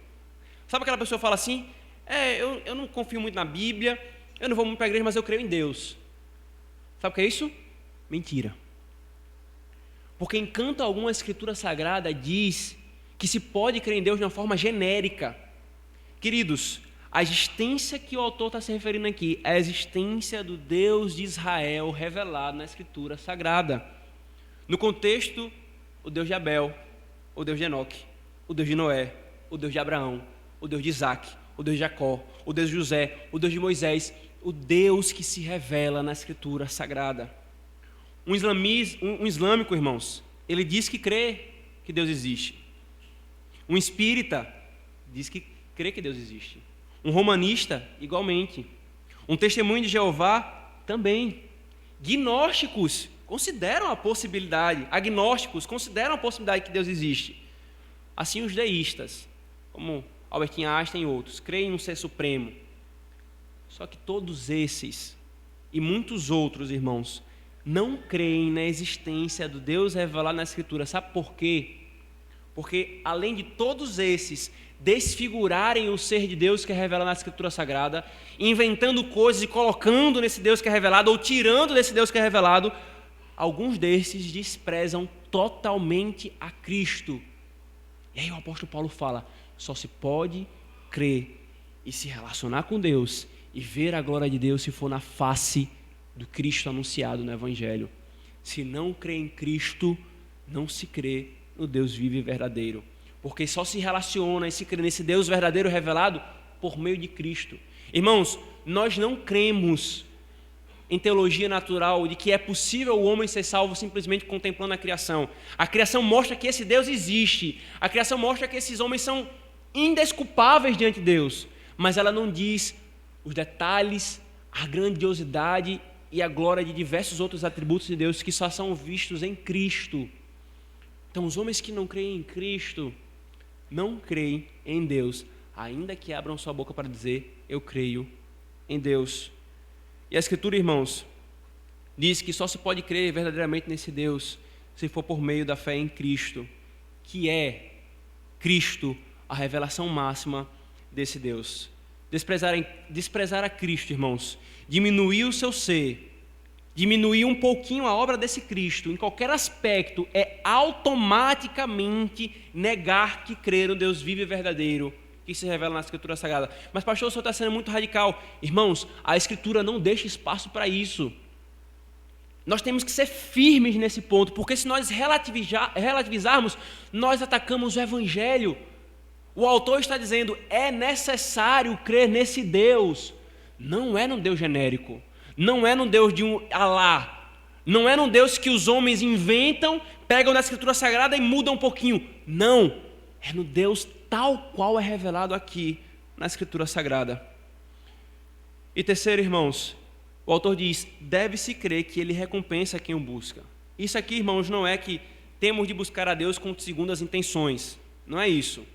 Sabe aquela pessoa que fala assim, eu não confio muito na Bíblia, eu não vou muito para a igreja, mas eu creio em Deus. Sabe o que é isso? Mentira. Porque enquanto alguma escritura sagrada diz que se pode crer em Deus de uma forma genérica. Queridos, a existência que o autor está se referindo aqui é a existência do Deus de Israel revelado na escritura sagrada. No contexto, o Deus de Abel, o Deus de Enoque, o Deus de Noé, o Deus de Abraão, o Deus de Isaac, o Deus de Jacó, o Deus de José, o Deus de Moisés, o Deus que se revela na escritura sagrada. Um islâmico, irmãos, ele diz que crê que Deus existe. Um espírita diz que crê que Deus existe. Um romanista, igualmente. Um testemunho de Jeová, também. Gnósticos consideram a possibilidade, agnósticos consideram a possibilidade que Deus existe. Assim os deístas, como Albert Einstein e outros, creem no ser supremo. Só que todos esses e muitos outros, irmãos, não creem na existência do Deus revelado na Escritura. Sabe por quê? Porque além de todos esses desfigurarem o ser de Deus que é revelado na Escritura Sagrada, inventando coisas e colocando nesse Deus que é revelado, ou tirando desse Deus que é revelado, alguns desses desprezam totalmente a Cristo. E aí o apóstolo Paulo fala, só se pode crer e se relacionar com Deus e ver a glória de Deus se for na face do Cristo anunciado no Evangelho. Se não crê em Cristo, não se crê no Deus vivo e verdadeiro. Porque só se relaciona e se crê nesse Deus verdadeiro revelado por meio de Cristo. Irmãos, nós não cremos em teologia natural de que é possível o homem ser salvo simplesmente contemplando a criação. A criação mostra que esse Deus existe. A criação mostra que esses homens são indesculpáveis diante de Deus. Mas ela não diz os detalhes, a grandiosidade e a glória de diversos outros atributos de Deus que só são vistos em Cristo. Então, os homens que não creem em Cristo, não creem em Deus, ainda que abram sua boca para dizer, eu creio em Deus. E a Escritura, irmãos, diz que só se pode crer verdadeiramente nesse Deus se for por meio da fé em Cristo, que é Cristo, a revelação máxima desse Deus. Desprezar a Cristo, irmãos, diminuir o seu ser, diminuir um pouquinho a obra desse Cristo, em qualquer aspecto, é automaticamente negar que crer no Deus vivo e verdadeiro, que se revela na Escritura Sagrada. Mas pastor, o senhor está sendo muito radical. Irmãos, a Escritura não deixa espaço para isso. Nós temos que ser firmes nesse ponto, porque se nós relativizarmos, nós atacamos o Evangelho. O autor está dizendo, é necessário crer nesse Deus. Não é num Deus genérico, não é num Deus de um Alá, Não é num Deus que os homens inventam, pegam da Escritura Sagrada e mudam um pouquinho. Não, é no Deus tal qual é revelado aqui na Escritura Sagrada. E terceiro, irmãos, o autor diz, deve-se crer que ele recompensa quem o busca. Isso aqui, irmãos, não é que temos de buscar a Deus com segundas intenções. Não é isso.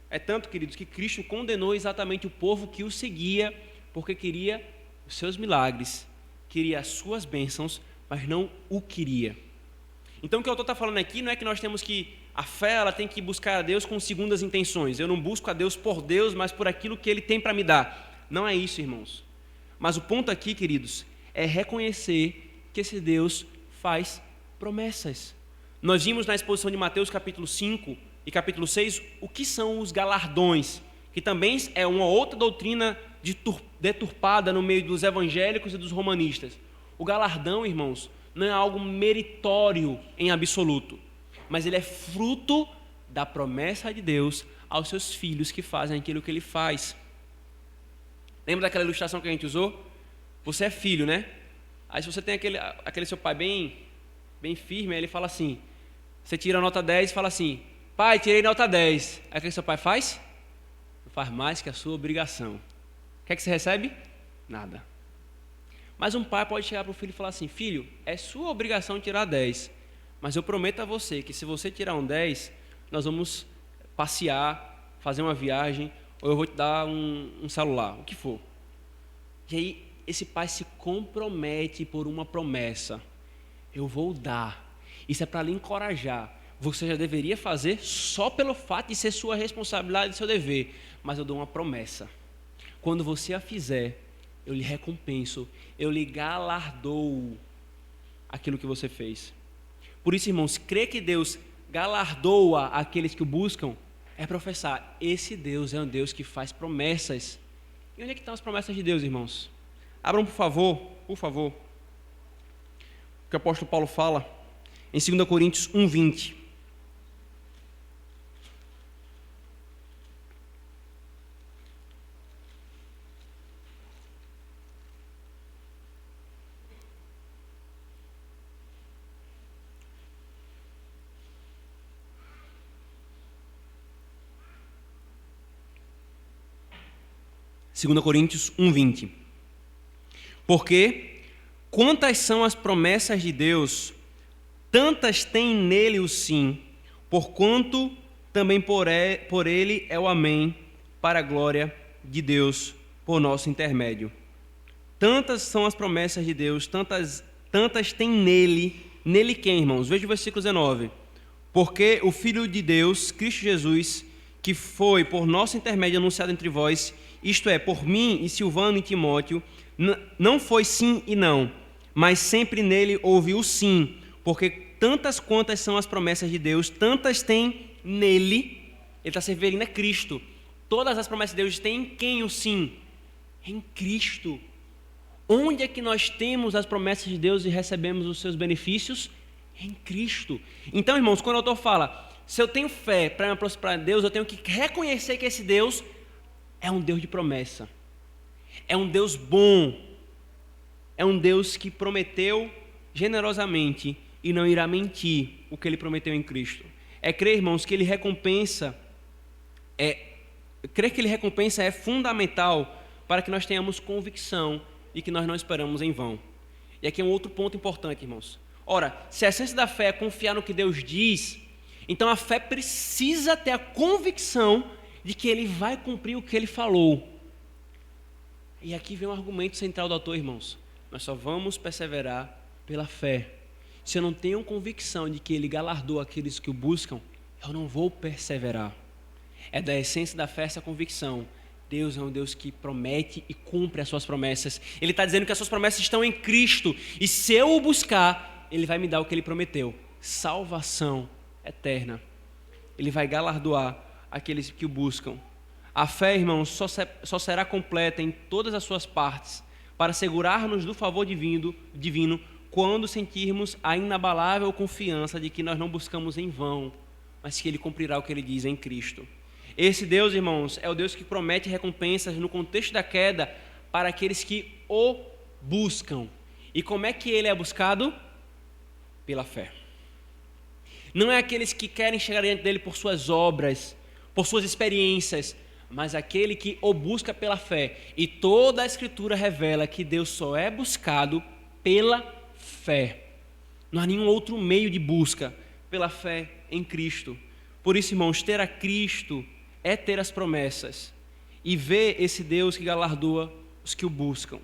É tanto, queridos, que Cristo condenou exatamente o povo que o seguia, porque queria os seus milagres, queria as suas bênçãos, mas não o queria. Então o que o autor está falando aqui não é que nós temos que, a fé ela tem que buscar a Deus com segundas intenções. Eu não busco a Deus por Deus, mas por aquilo que Ele tem para me dar. Não é isso, irmãos. Mas o ponto aqui, queridos, é reconhecer que esse Deus faz promessas. Nós vimos na exposição de Mateus capítulo 5 e capítulo 6 o que são os galardões, que também é uma outra doutrina deturpada no meio dos evangélicos e dos romanistas. O galardão, irmãos, não é algo meritório em absoluto, mas ele é fruto da promessa de Deus aos seus filhos que fazem aquilo que Ele faz. Lembra daquela ilustração que a gente usou? Você é filho, né? Aí se você tem aquele seu pai bem firme, aí ele fala assim, você tira a nota 10 e fala assim, pai, tirei nota 10. Aí o que seu pai faz? Não faz mais que a sua obrigação. O que é que você recebe? Nada. Mas um pai pode chegar para o filho e falar assim, filho, é sua obrigação tirar 10, mas eu prometo a você que se você tirar um 10, nós vamos passear, fazer uma viagem, ou eu vou te dar um celular, o que for. E aí esse pai se compromete por uma promessa. Eu vou dar. Isso é para lhe encorajar. Você já deveria fazer só pelo fato de ser sua responsabilidade e seu dever, mas eu dou uma promessa. Quando você a fizer, eu lhe recompenso, eu lhe galardoo aquilo que você fez. Por isso, irmãos, crer que Deus galardoa aqueles que o buscam é professar, esse Deus é um Deus que faz promessas. E onde é que estão as promessas de Deus, irmãos? Abram, por favor, o que o apóstolo Paulo fala em 2 Coríntios 1:20. Segunda Coríntios 1:20. Porque quantas são as promessas de Deus, tantas tem nele o sim, porquanto também por ele é o amém, para a glória de Deus, por nosso intermédio. Tantas são as promessas de Deus, tantas tem nele quem, irmãos? Veja o versículo 19. Porque o Filho de Deus, Cristo Jesus, que foi por nosso intermédio anunciado entre vós, isto é, por mim e Silvano e Timóteo, não foi sim e não, mas sempre nele houve o sim, porque tantas quantas são as promessas de Deus, tantas tem nele, ele está se referindo a Cristo. Todas as promessas de Deus têm em quem o sim? Em Cristo. Onde é que nós temos as promessas de Deus e recebemos os seus benefícios? Em Cristo. Então, irmãos, quando o autor fala, se eu tenho fé para me aproximar de Deus, eu tenho que reconhecer que esse Deus é um Deus de promessa. É um Deus bom. É um Deus que prometeu generosamente e não irá mentir o que Ele prometeu em Cristo. É crer, irmãos, que Ele recompensa. Crer que Ele recompensa é fundamental para que nós tenhamos convicção e que nós não esperamos em vão. E aqui é um outro ponto importante, irmãos. Ora, se a essência da fé é confiar no que Deus diz, então a fé precisa ter a convicção de que Ele vai cumprir o que Ele falou. E aqui vem um argumento central do autor, irmãos. Nós só vamos perseverar pela fé. Se eu não tenho convicção de que Ele galardoa aqueles que o buscam, eu não vou perseverar. É da essência da fé essa convicção. Deus é um Deus que promete e cumpre as suas promessas. Ele está dizendo que as suas promessas estão em Cristo. E se eu o buscar, Ele vai me dar o que Ele prometeu. Salvação eterna. Ele vai galardoar aqueles que o buscam. A fé, irmãos, só será completa em todas as suas partes para assegurar-nos do favor divino quando sentirmos a inabalável confiança de que nós não buscamos em vão, mas que Ele cumprirá o que Ele diz em Cristo. Esse Deus, irmãos, é o Deus que promete recompensas no contexto da queda para aqueles que o buscam. E como é que Ele é buscado? pela fé. Não é aqueles que querem chegar diante dele por suas obras, por suas experiências, mas aquele que o busca pela fé. E toda a Escritura revela que Deus só é buscado pela fé. Não há nenhum outro meio de busca pela fé em Cristo. Por isso, irmãos, ter a Cristo é ter as promessas e ver esse Deus que galardoa os que o buscam.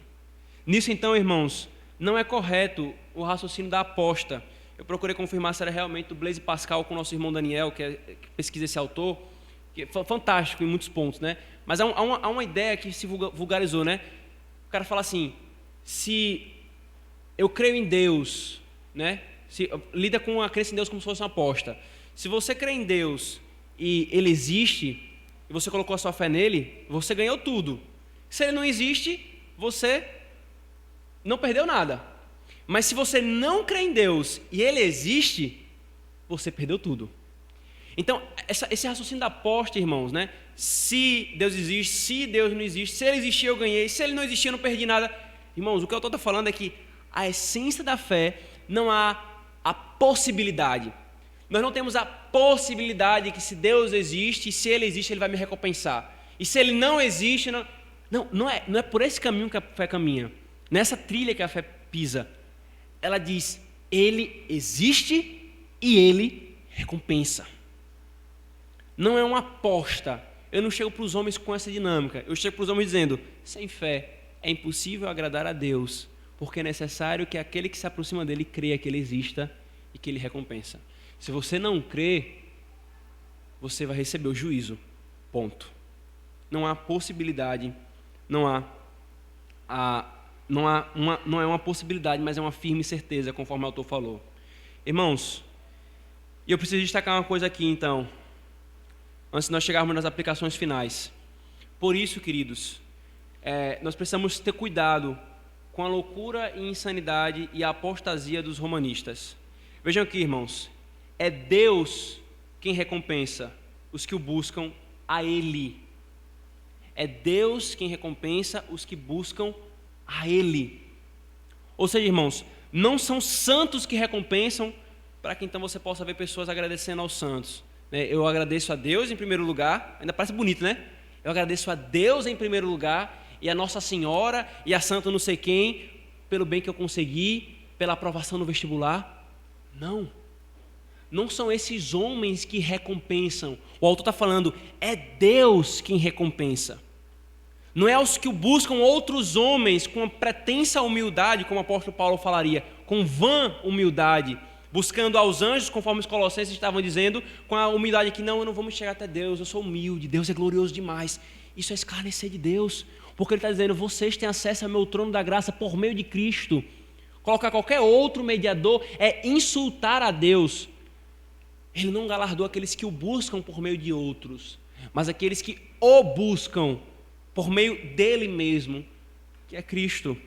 Nisso, então, irmãos, não é correto o raciocínio da aposta. Eu procurei confirmar se era realmente o Blaise Pascal com o nosso irmão Daniel, que pesquisa esse autor, que é fantástico em muitos pontos, né? Mas há uma ideia que se vulgarizou, né? O cara fala assim: se eu creio em Deus, né? Lida com a crença em Deus como se fosse uma aposta. Se você crê em Deus e Ele existe, e você colocou a sua fé nele, você ganhou tudo. Se Ele não existe, você não perdeu nada. Mas se você não crê em Deus e Ele existe, você perdeu tudo. Então, esse raciocínio da aposta, irmãos, né? Se Deus existe, se Deus não existe, se Ele existir eu ganhei, se Ele não existir eu não perdi nada. Irmãos, o que eu estou falando é que a essência da fé não há a possibilidade. Nós não temos a possibilidade que se Deus existe, e se Ele existe, Ele vai me recompensar. E se Ele não existe, não é por esse caminho que a fé caminha. Nessa trilha que a fé pisa. Ela diz, Ele existe e Ele recompensa. Não é uma aposta. Eu não chego para os homens com essa dinâmica. Eu chego para os homens dizendo, sem fé é impossível agradar a Deus, porque é necessário que aquele que se aproxima dele creia que Ele exista e que Ele recompensa. Se você não crê, você vai receber o juízo. Ponto. Não há possibilidade, não é uma possibilidade, mas é uma firme certeza, conforme o autor falou. Irmãos, e eu preciso destacar uma coisa aqui então, antes de nós chegarmos nas aplicações finais. Por isso, queridos, nós precisamos ter cuidado com a loucura e insanidade e a apostasia dos romanistas. Vejam aqui, irmãos, é Deus quem recompensa os que o buscam a Ele. É Deus quem recompensa os que buscam a Ele. Ou seja, irmãos, não são santos que recompensam, para que então você possa ver pessoas agradecendo aos santos. Eu agradeço a Deus em primeiro lugar, ainda parece bonito, né? Eu agradeço a Deus em primeiro lugar, e a Nossa Senhora, e a Santa não sei quem, pelo bem que eu consegui, pela aprovação no vestibular. Não são esses homens que recompensam. O autor está falando, é Deus quem recompensa. Não é os que o buscam outros homens com pretensa humildade, como o apóstolo Paulo falaria, com vã humildade, buscando aos anjos, conforme os colossenses estavam dizendo, com a humildade que eu não vou me chegar até Deus, eu sou humilde, Deus é glorioso demais. Isso é escarnecer de Deus, porque Ele está dizendo, vocês têm acesso ao meu trono da graça por meio de Cristo. Colocar qualquer outro mediador é insultar a Deus. Ele não galardoa aqueles que o buscam por meio de outros, mas aqueles que o buscam por meio dele mesmo, que é Cristo.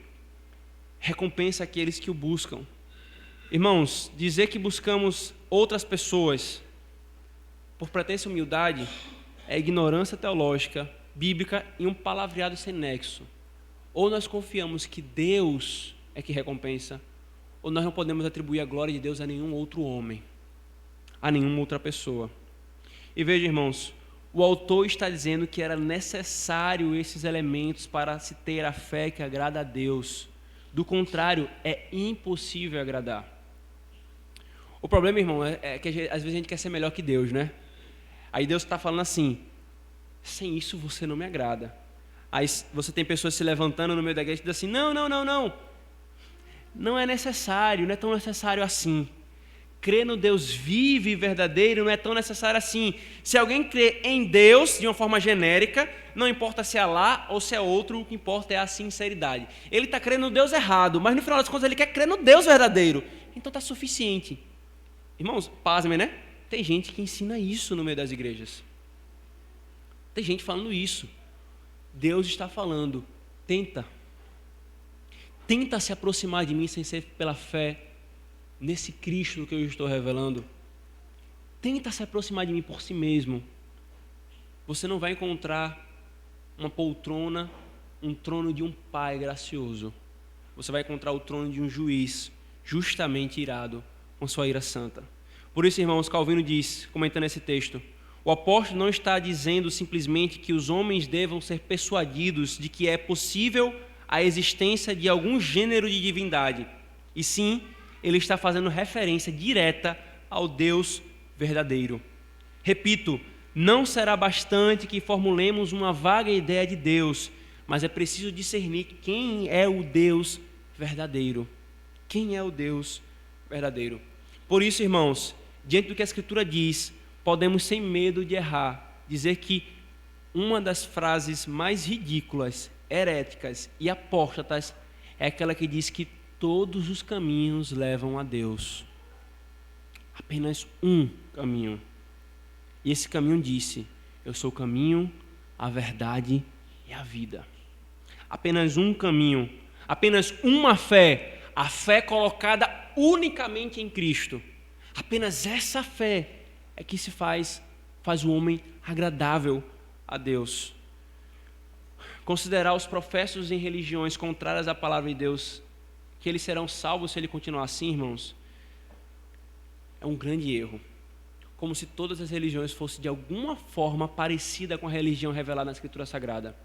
Recompensa aqueles que o buscam. Irmãos, dizer que buscamos outras pessoas por pretensa humildade é ignorância teológica, bíblica e um palavreado sem nexo. Ou nós confiamos que Deus é que recompensa, ou nós não podemos atribuir a glória de Deus a nenhum outro homem, a nenhuma outra pessoa. E veja, irmãos, o autor está dizendo que era necessário esses elementos para se ter a fé que agrada a Deus. Do contrário, é impossível agradar. O problema, irmão, é que às vezes a gente quer ser melhor que Deus, né? Aí Deus está falando assim, sem isso você não me agrada. Aí você tem pessoas se levantando no meio da igreja e diz assim, não é necessário, não é tão necessário assim. Crer no Deus vivo e verdadeiro não é tão necessário assim. Se alguém crê em Deus de uma forma genérica, não importa se é lá ou se é outro, o que importa é a sinceridade. Ele está crendo no Deus errado, mas no final das contas ele quer crer no Deus verdadeiro. Então está suficiente. Irmãos, pasmem, né? Tem gente que ensina isso no meio das igrejas. Tem gente falando isso. Deus está falando, tenta se aproximar de mim sem ser pela fé nesse Cristo que eu estou revelando. Tenta se aproximar de mim por si mesmo. Você não vai encontrar uma poltrona, um trono de um pai gracioso. Você vai encontrar o trono de um juiz justamente irado, com sua ira santa. Por isso, irmãos, Calvino diz, comentando esse texto, o apóstolo não está dizendo simplesmente que os homens devam ser persuadidos de que é possível a existência de algum gênero de divindade, e sim, ele está fazendo referência direta ao Deus verdadeiro. Repito, não será bastante que formulemos uma vaga ideia de Deus, mas é preciso discernir quem é o Deus verdadeiro. Quem é o Deus verdadeiro? Por isso, irmãos, diante do que a Escritura diz, podemos sem medo de errar, dizer que uma das frases mais ridículas, heréticas e apóstatas é aquela que diz que todos os caminhos levam a Deus. Apenas um caminho. E esse caminho disse, eu sou o caminho, a verdade e a vida. Apenas um caminho, apenas uma fé, a fé colocada unicamente em Cristo. Apenas essa fé é que faz o homem agradável a Deus. Considerar os professos em religiões contrárias à palavra de Deus, que eles serão salvos se ele continuar assim, irmãos, é um grande erro. Como se todas as religiões fossem de alguma forma parecida com a religião revelada na Escritura Sagrada.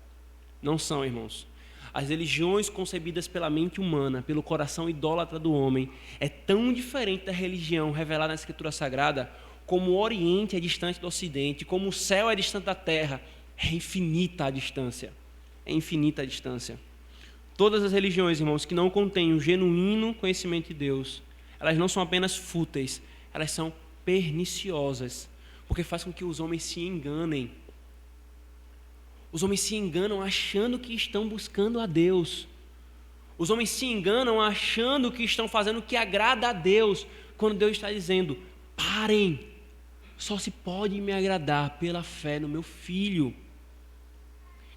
Não são, irmãos. As religiões concebidas pela mente humana, pelo coração idólatra do homem, é tão diferente da religião revelada na Escritura Sagrada, como o Oriente é distante do Ocidente, como o céu é distante da terra. É infinita a distância. É infinita a distância. Todas as religiões, irmãos, que não contêm um genuíno conhecimento de Deus, elas não são apenas fúteis, elas são perniciosas, porque faz com que os homens se enganem. Os homens se enganam achando que estão buscando a Deus. Os homens se enganam achando que estão fazendo o que agrada a Deus, quando Deus está dizendo, parem, só se pode me agradar pela fé no meu Filho.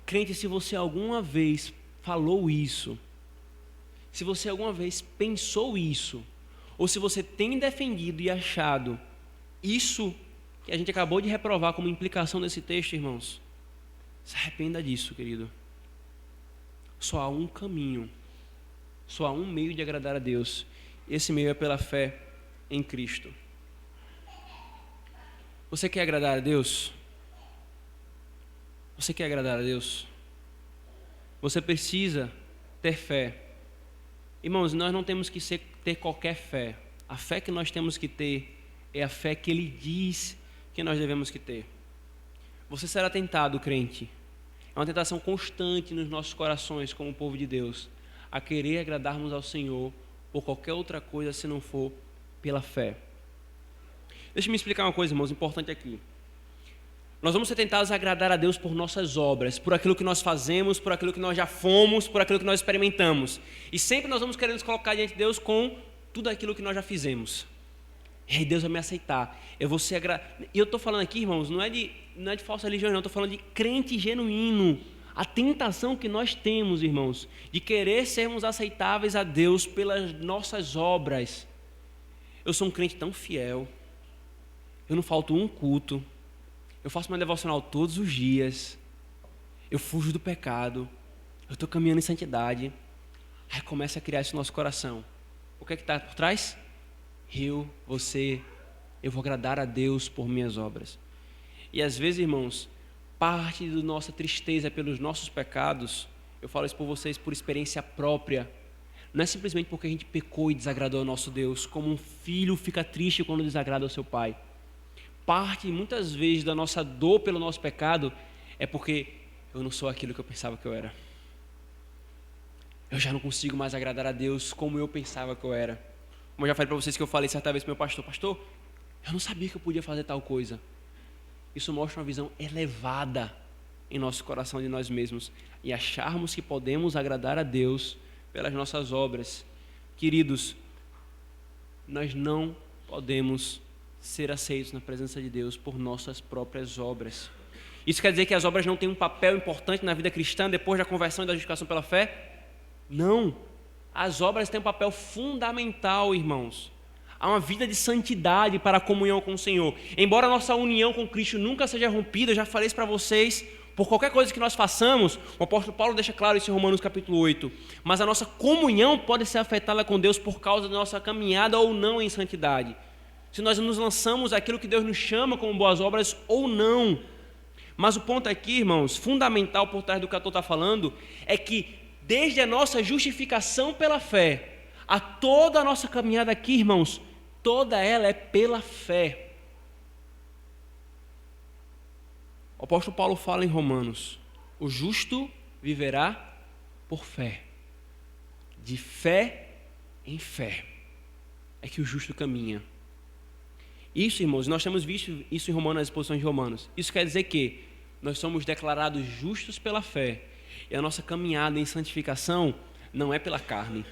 Crente, se você alguma vez falou isso, se você alguma vez pensou isso, ou se você tem defendido e achado isso que a gente acabou de reprovar como implicação desse texto, irmãos, se arrependa disso, querido. Só há um caminho, só há um meio de agradar a Deus. Esse meio é pela fé em Cristo. Você quer agradar a Deus? Você quer agradar a Deus? Você precisa ter fé. Irmãos, nós não temos que ter qualquer fé. A fé que nós temos que ter é a fé que Ele diz que nós devemos que ter. Você será tentado, crente. É uma tentação constante nos nossos corações, como povo de Deus, a querer agradarmos ao Senhor por qualquer outra coisa, se não for pela fé. Deixa eu me explicar uma coisa, irmãos, importante aqui. Nós vamos ser tentados a agradar a Deus por nossas obras, por aquilo que nós fazemos, por aquilo que nós já fomos, por aquilo que nós experimentamos. E sempre nós vamos querer nos colocar diante de Deus com tudo aquilo que nós já fizemos. E aí Deus vai me aceitar. Eu vou ser E eu estou falando aqui, irmãos, não é de falsa religião, não. Estou falando de crente genuíno. A tentação que nós temos, irmãos, de querer sermos aceitáveis a Deus pelas nossas obras. Eu sou um crente tão fiel. Eu não falto um culto. Eu faço meu devocional todos os dias. Eu fujo do pecado. Eu estou caminhando em santidade. Aí começa a criar isso no nosso coração. O que é que está por trás? Eu vou agradar a Deus por minhas obras. E às vezes, irmãos, parte da nossa tristeza pelos nossos pecados, eu falo isso por vocês por experiência própria, não é simplesmente porque a gente pecou e desagradou ao nosso Deus, como um filho fica triste quando desagrada ao seu pai. Parte, muitas vezes, da nossa dor pelo nosso pecado é porque eu não sou aquilo que eu pensava que eu era. Eu já não consigo mais agradar a Deus como eu pensava que eu era. Como eu já falei para vocês que eu falei certa vez para o meu pastor, eu não sabia que eu podia fazer tal coisa. Isso mostra uma visão elevada em nosso coração de nós mesmos e acharmos que podemos agradar a Deus pelas nossas obras. Queridos, nós não podemos ser aceitos na presença de Deus por nossas próprias obras. Isso quer dizer que as obras não têm um papel importante na vida cristã depois da conversão e da justificação pela fé? Não. As obras têm um papel fundamental, irmãos. Há uma vida de santidade para a comunhão com o Senhor. Embora a nossa união com Cristo nunca seja rompida, eu já falei isso para vocês por qualquer coisa que nós façamos. O apóstolo Paulo deixa claro isso em Romanos capítulo 8. Mas a nossa comunhão pode ser afetada com Deus por causa da nossa caminhada ou não em santidade. Se nós nos lançamos aquilo que Deus nos chama como boas obras ou não. Mas o ponto aqui, irmãos, fundamental por trás do que o autor está falando, é que desde a nossa justificação pela fé, a toda a nossa caminhada aqui, irmãos, toda ela é pela fé. O apóstolo Paulo fala em Romanos: o justo viverá por fé. De fé em fé é que o justo caminha. Isso, irmãos, nós temos visto isso em Romanos, nas exposições de Romanos. Isso quer dizer que nós somos declarados justos pela fé. E a nossa caminhada em santificação não é pela carne,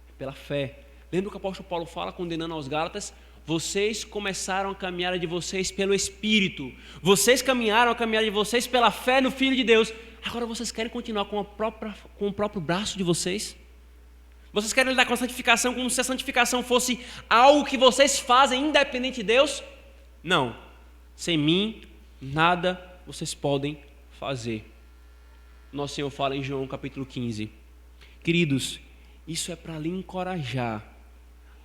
é pela fé. Lembra que o apóstolo Paulo fala, condenando aos Gálatas: vocês começaram a caminhada de vocês pelo Espírito. Vocês caminharam a caminhada de vocês pela fé no Filho de Deus. Agora vocês querem continuar com o próprio braço de vocês? Vocês querem lidar com a santificação como se a santificação fosse algo que vocês fazem independente de Deus? Não. Sem mim, nada vocês podem fazer. Nosso Senhor fala em João capítulo 15. Queridos, isso é para lhe encorajar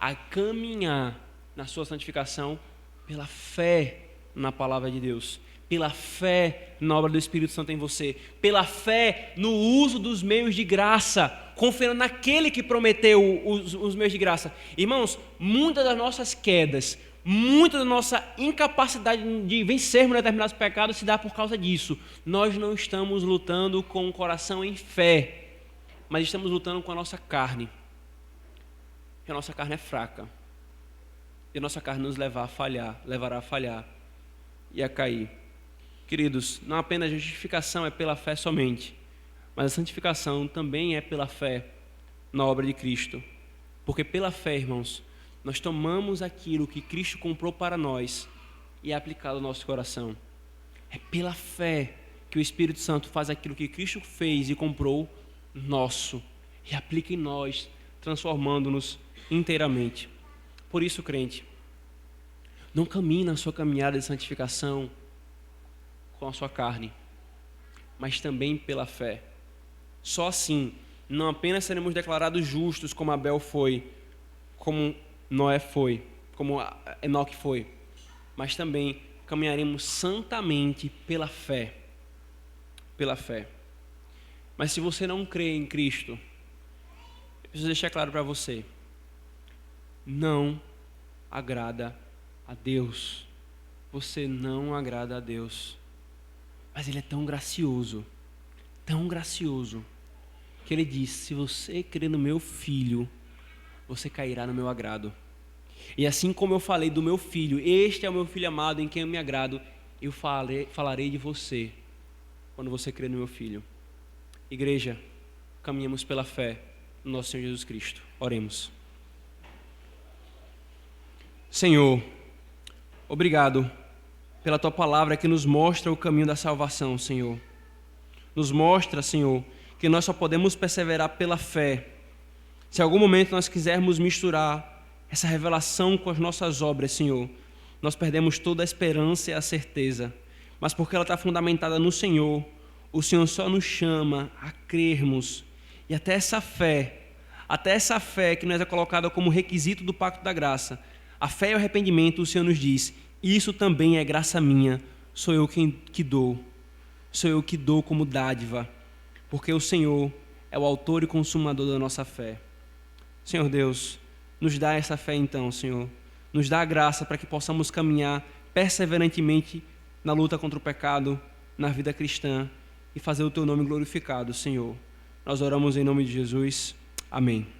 a caminhar na sua santificação pela fé na palavra de Deus, pela fé na obra do Espírito Santo em você, pela fé no uso dos meios de graça, confiando naquele que prometeu os meios de graça. Irmãos, muitas das nossas quedas, muita da nossa incapacidade de vencermos determinados pecados se dá por causa disso. Nós não estamos lutando com o coração em fé, mas estamos lutando com a nossa carne. E a nossa carne é fraca. E a nossa carne nos levará a falhar e a cair. Queridos, não apenas a justificação é pela fé somente, mas a santificação também é pela fé na obra de Cristo. Porque pela fé, irmãos, nós tomamos aquilo que Cristo comprou para nós e é aplicado ao nosso coração. É pela fé que o Espírito Santo faz aquilo que Cristo fez e comprou nosso e aplica em nós, transformando-nos inteiramente. Por isso, crente, não caminhe na sua caminhada de santificação com a sua carne, mas também pela fé. Só assim, não apenas seremos declarados justos como Abel foi, como Noé foi, como Enoque foi, mas também caminharemos santamente pela fé. Pela fé. Mas se você não crê em Cristo, eu preciso deixar claro para você: não agrada a Deus. Você não agrada a Deus. Mas Ele é tão gracioso, que Ele diz: se você crer no meu Filho, você cairá no meu agrado. E assim como eu falei do meu Filho, este é o meu Filho amado em quem eu me agrado, eu falarei de você quando você crer no meu Filho. Igreja, caminhamos pela fé no nosso Senhor Jesus Cristo. Oremos. Senhor, obrigado pela Tua palavra que nos mostra o caminho da salvação, Senhor. Nos mostra, Senhor, que nós só podemos perseverar pela fé. Se em algum momento nós quisermos misturar essa revelação com as nossas obras, Senhor, nós perdemos toda a esperança e a certeza. Mas porque ela está fundamentada no Senhor, o Senhor só nos chama a crermos. E até essa fé que nos é colocada como requisito do pacto da graça, a fé e o arrependimento, o Senhor nos diz: isso também é graça minha, sou eu que dou. Sou eu que dou como dádiva, porque o Senhor é o autor e consumador da nossa fé. Senhor Deus, nos dá essa fé então, Senhor. Nos dá a graça para que possamos caminhar perseverantemente na luta contra o pecado, na vida cristã, e fazer o Teu nome glorificado, Senhor. Nós oramos em nome de Jesus. Amém.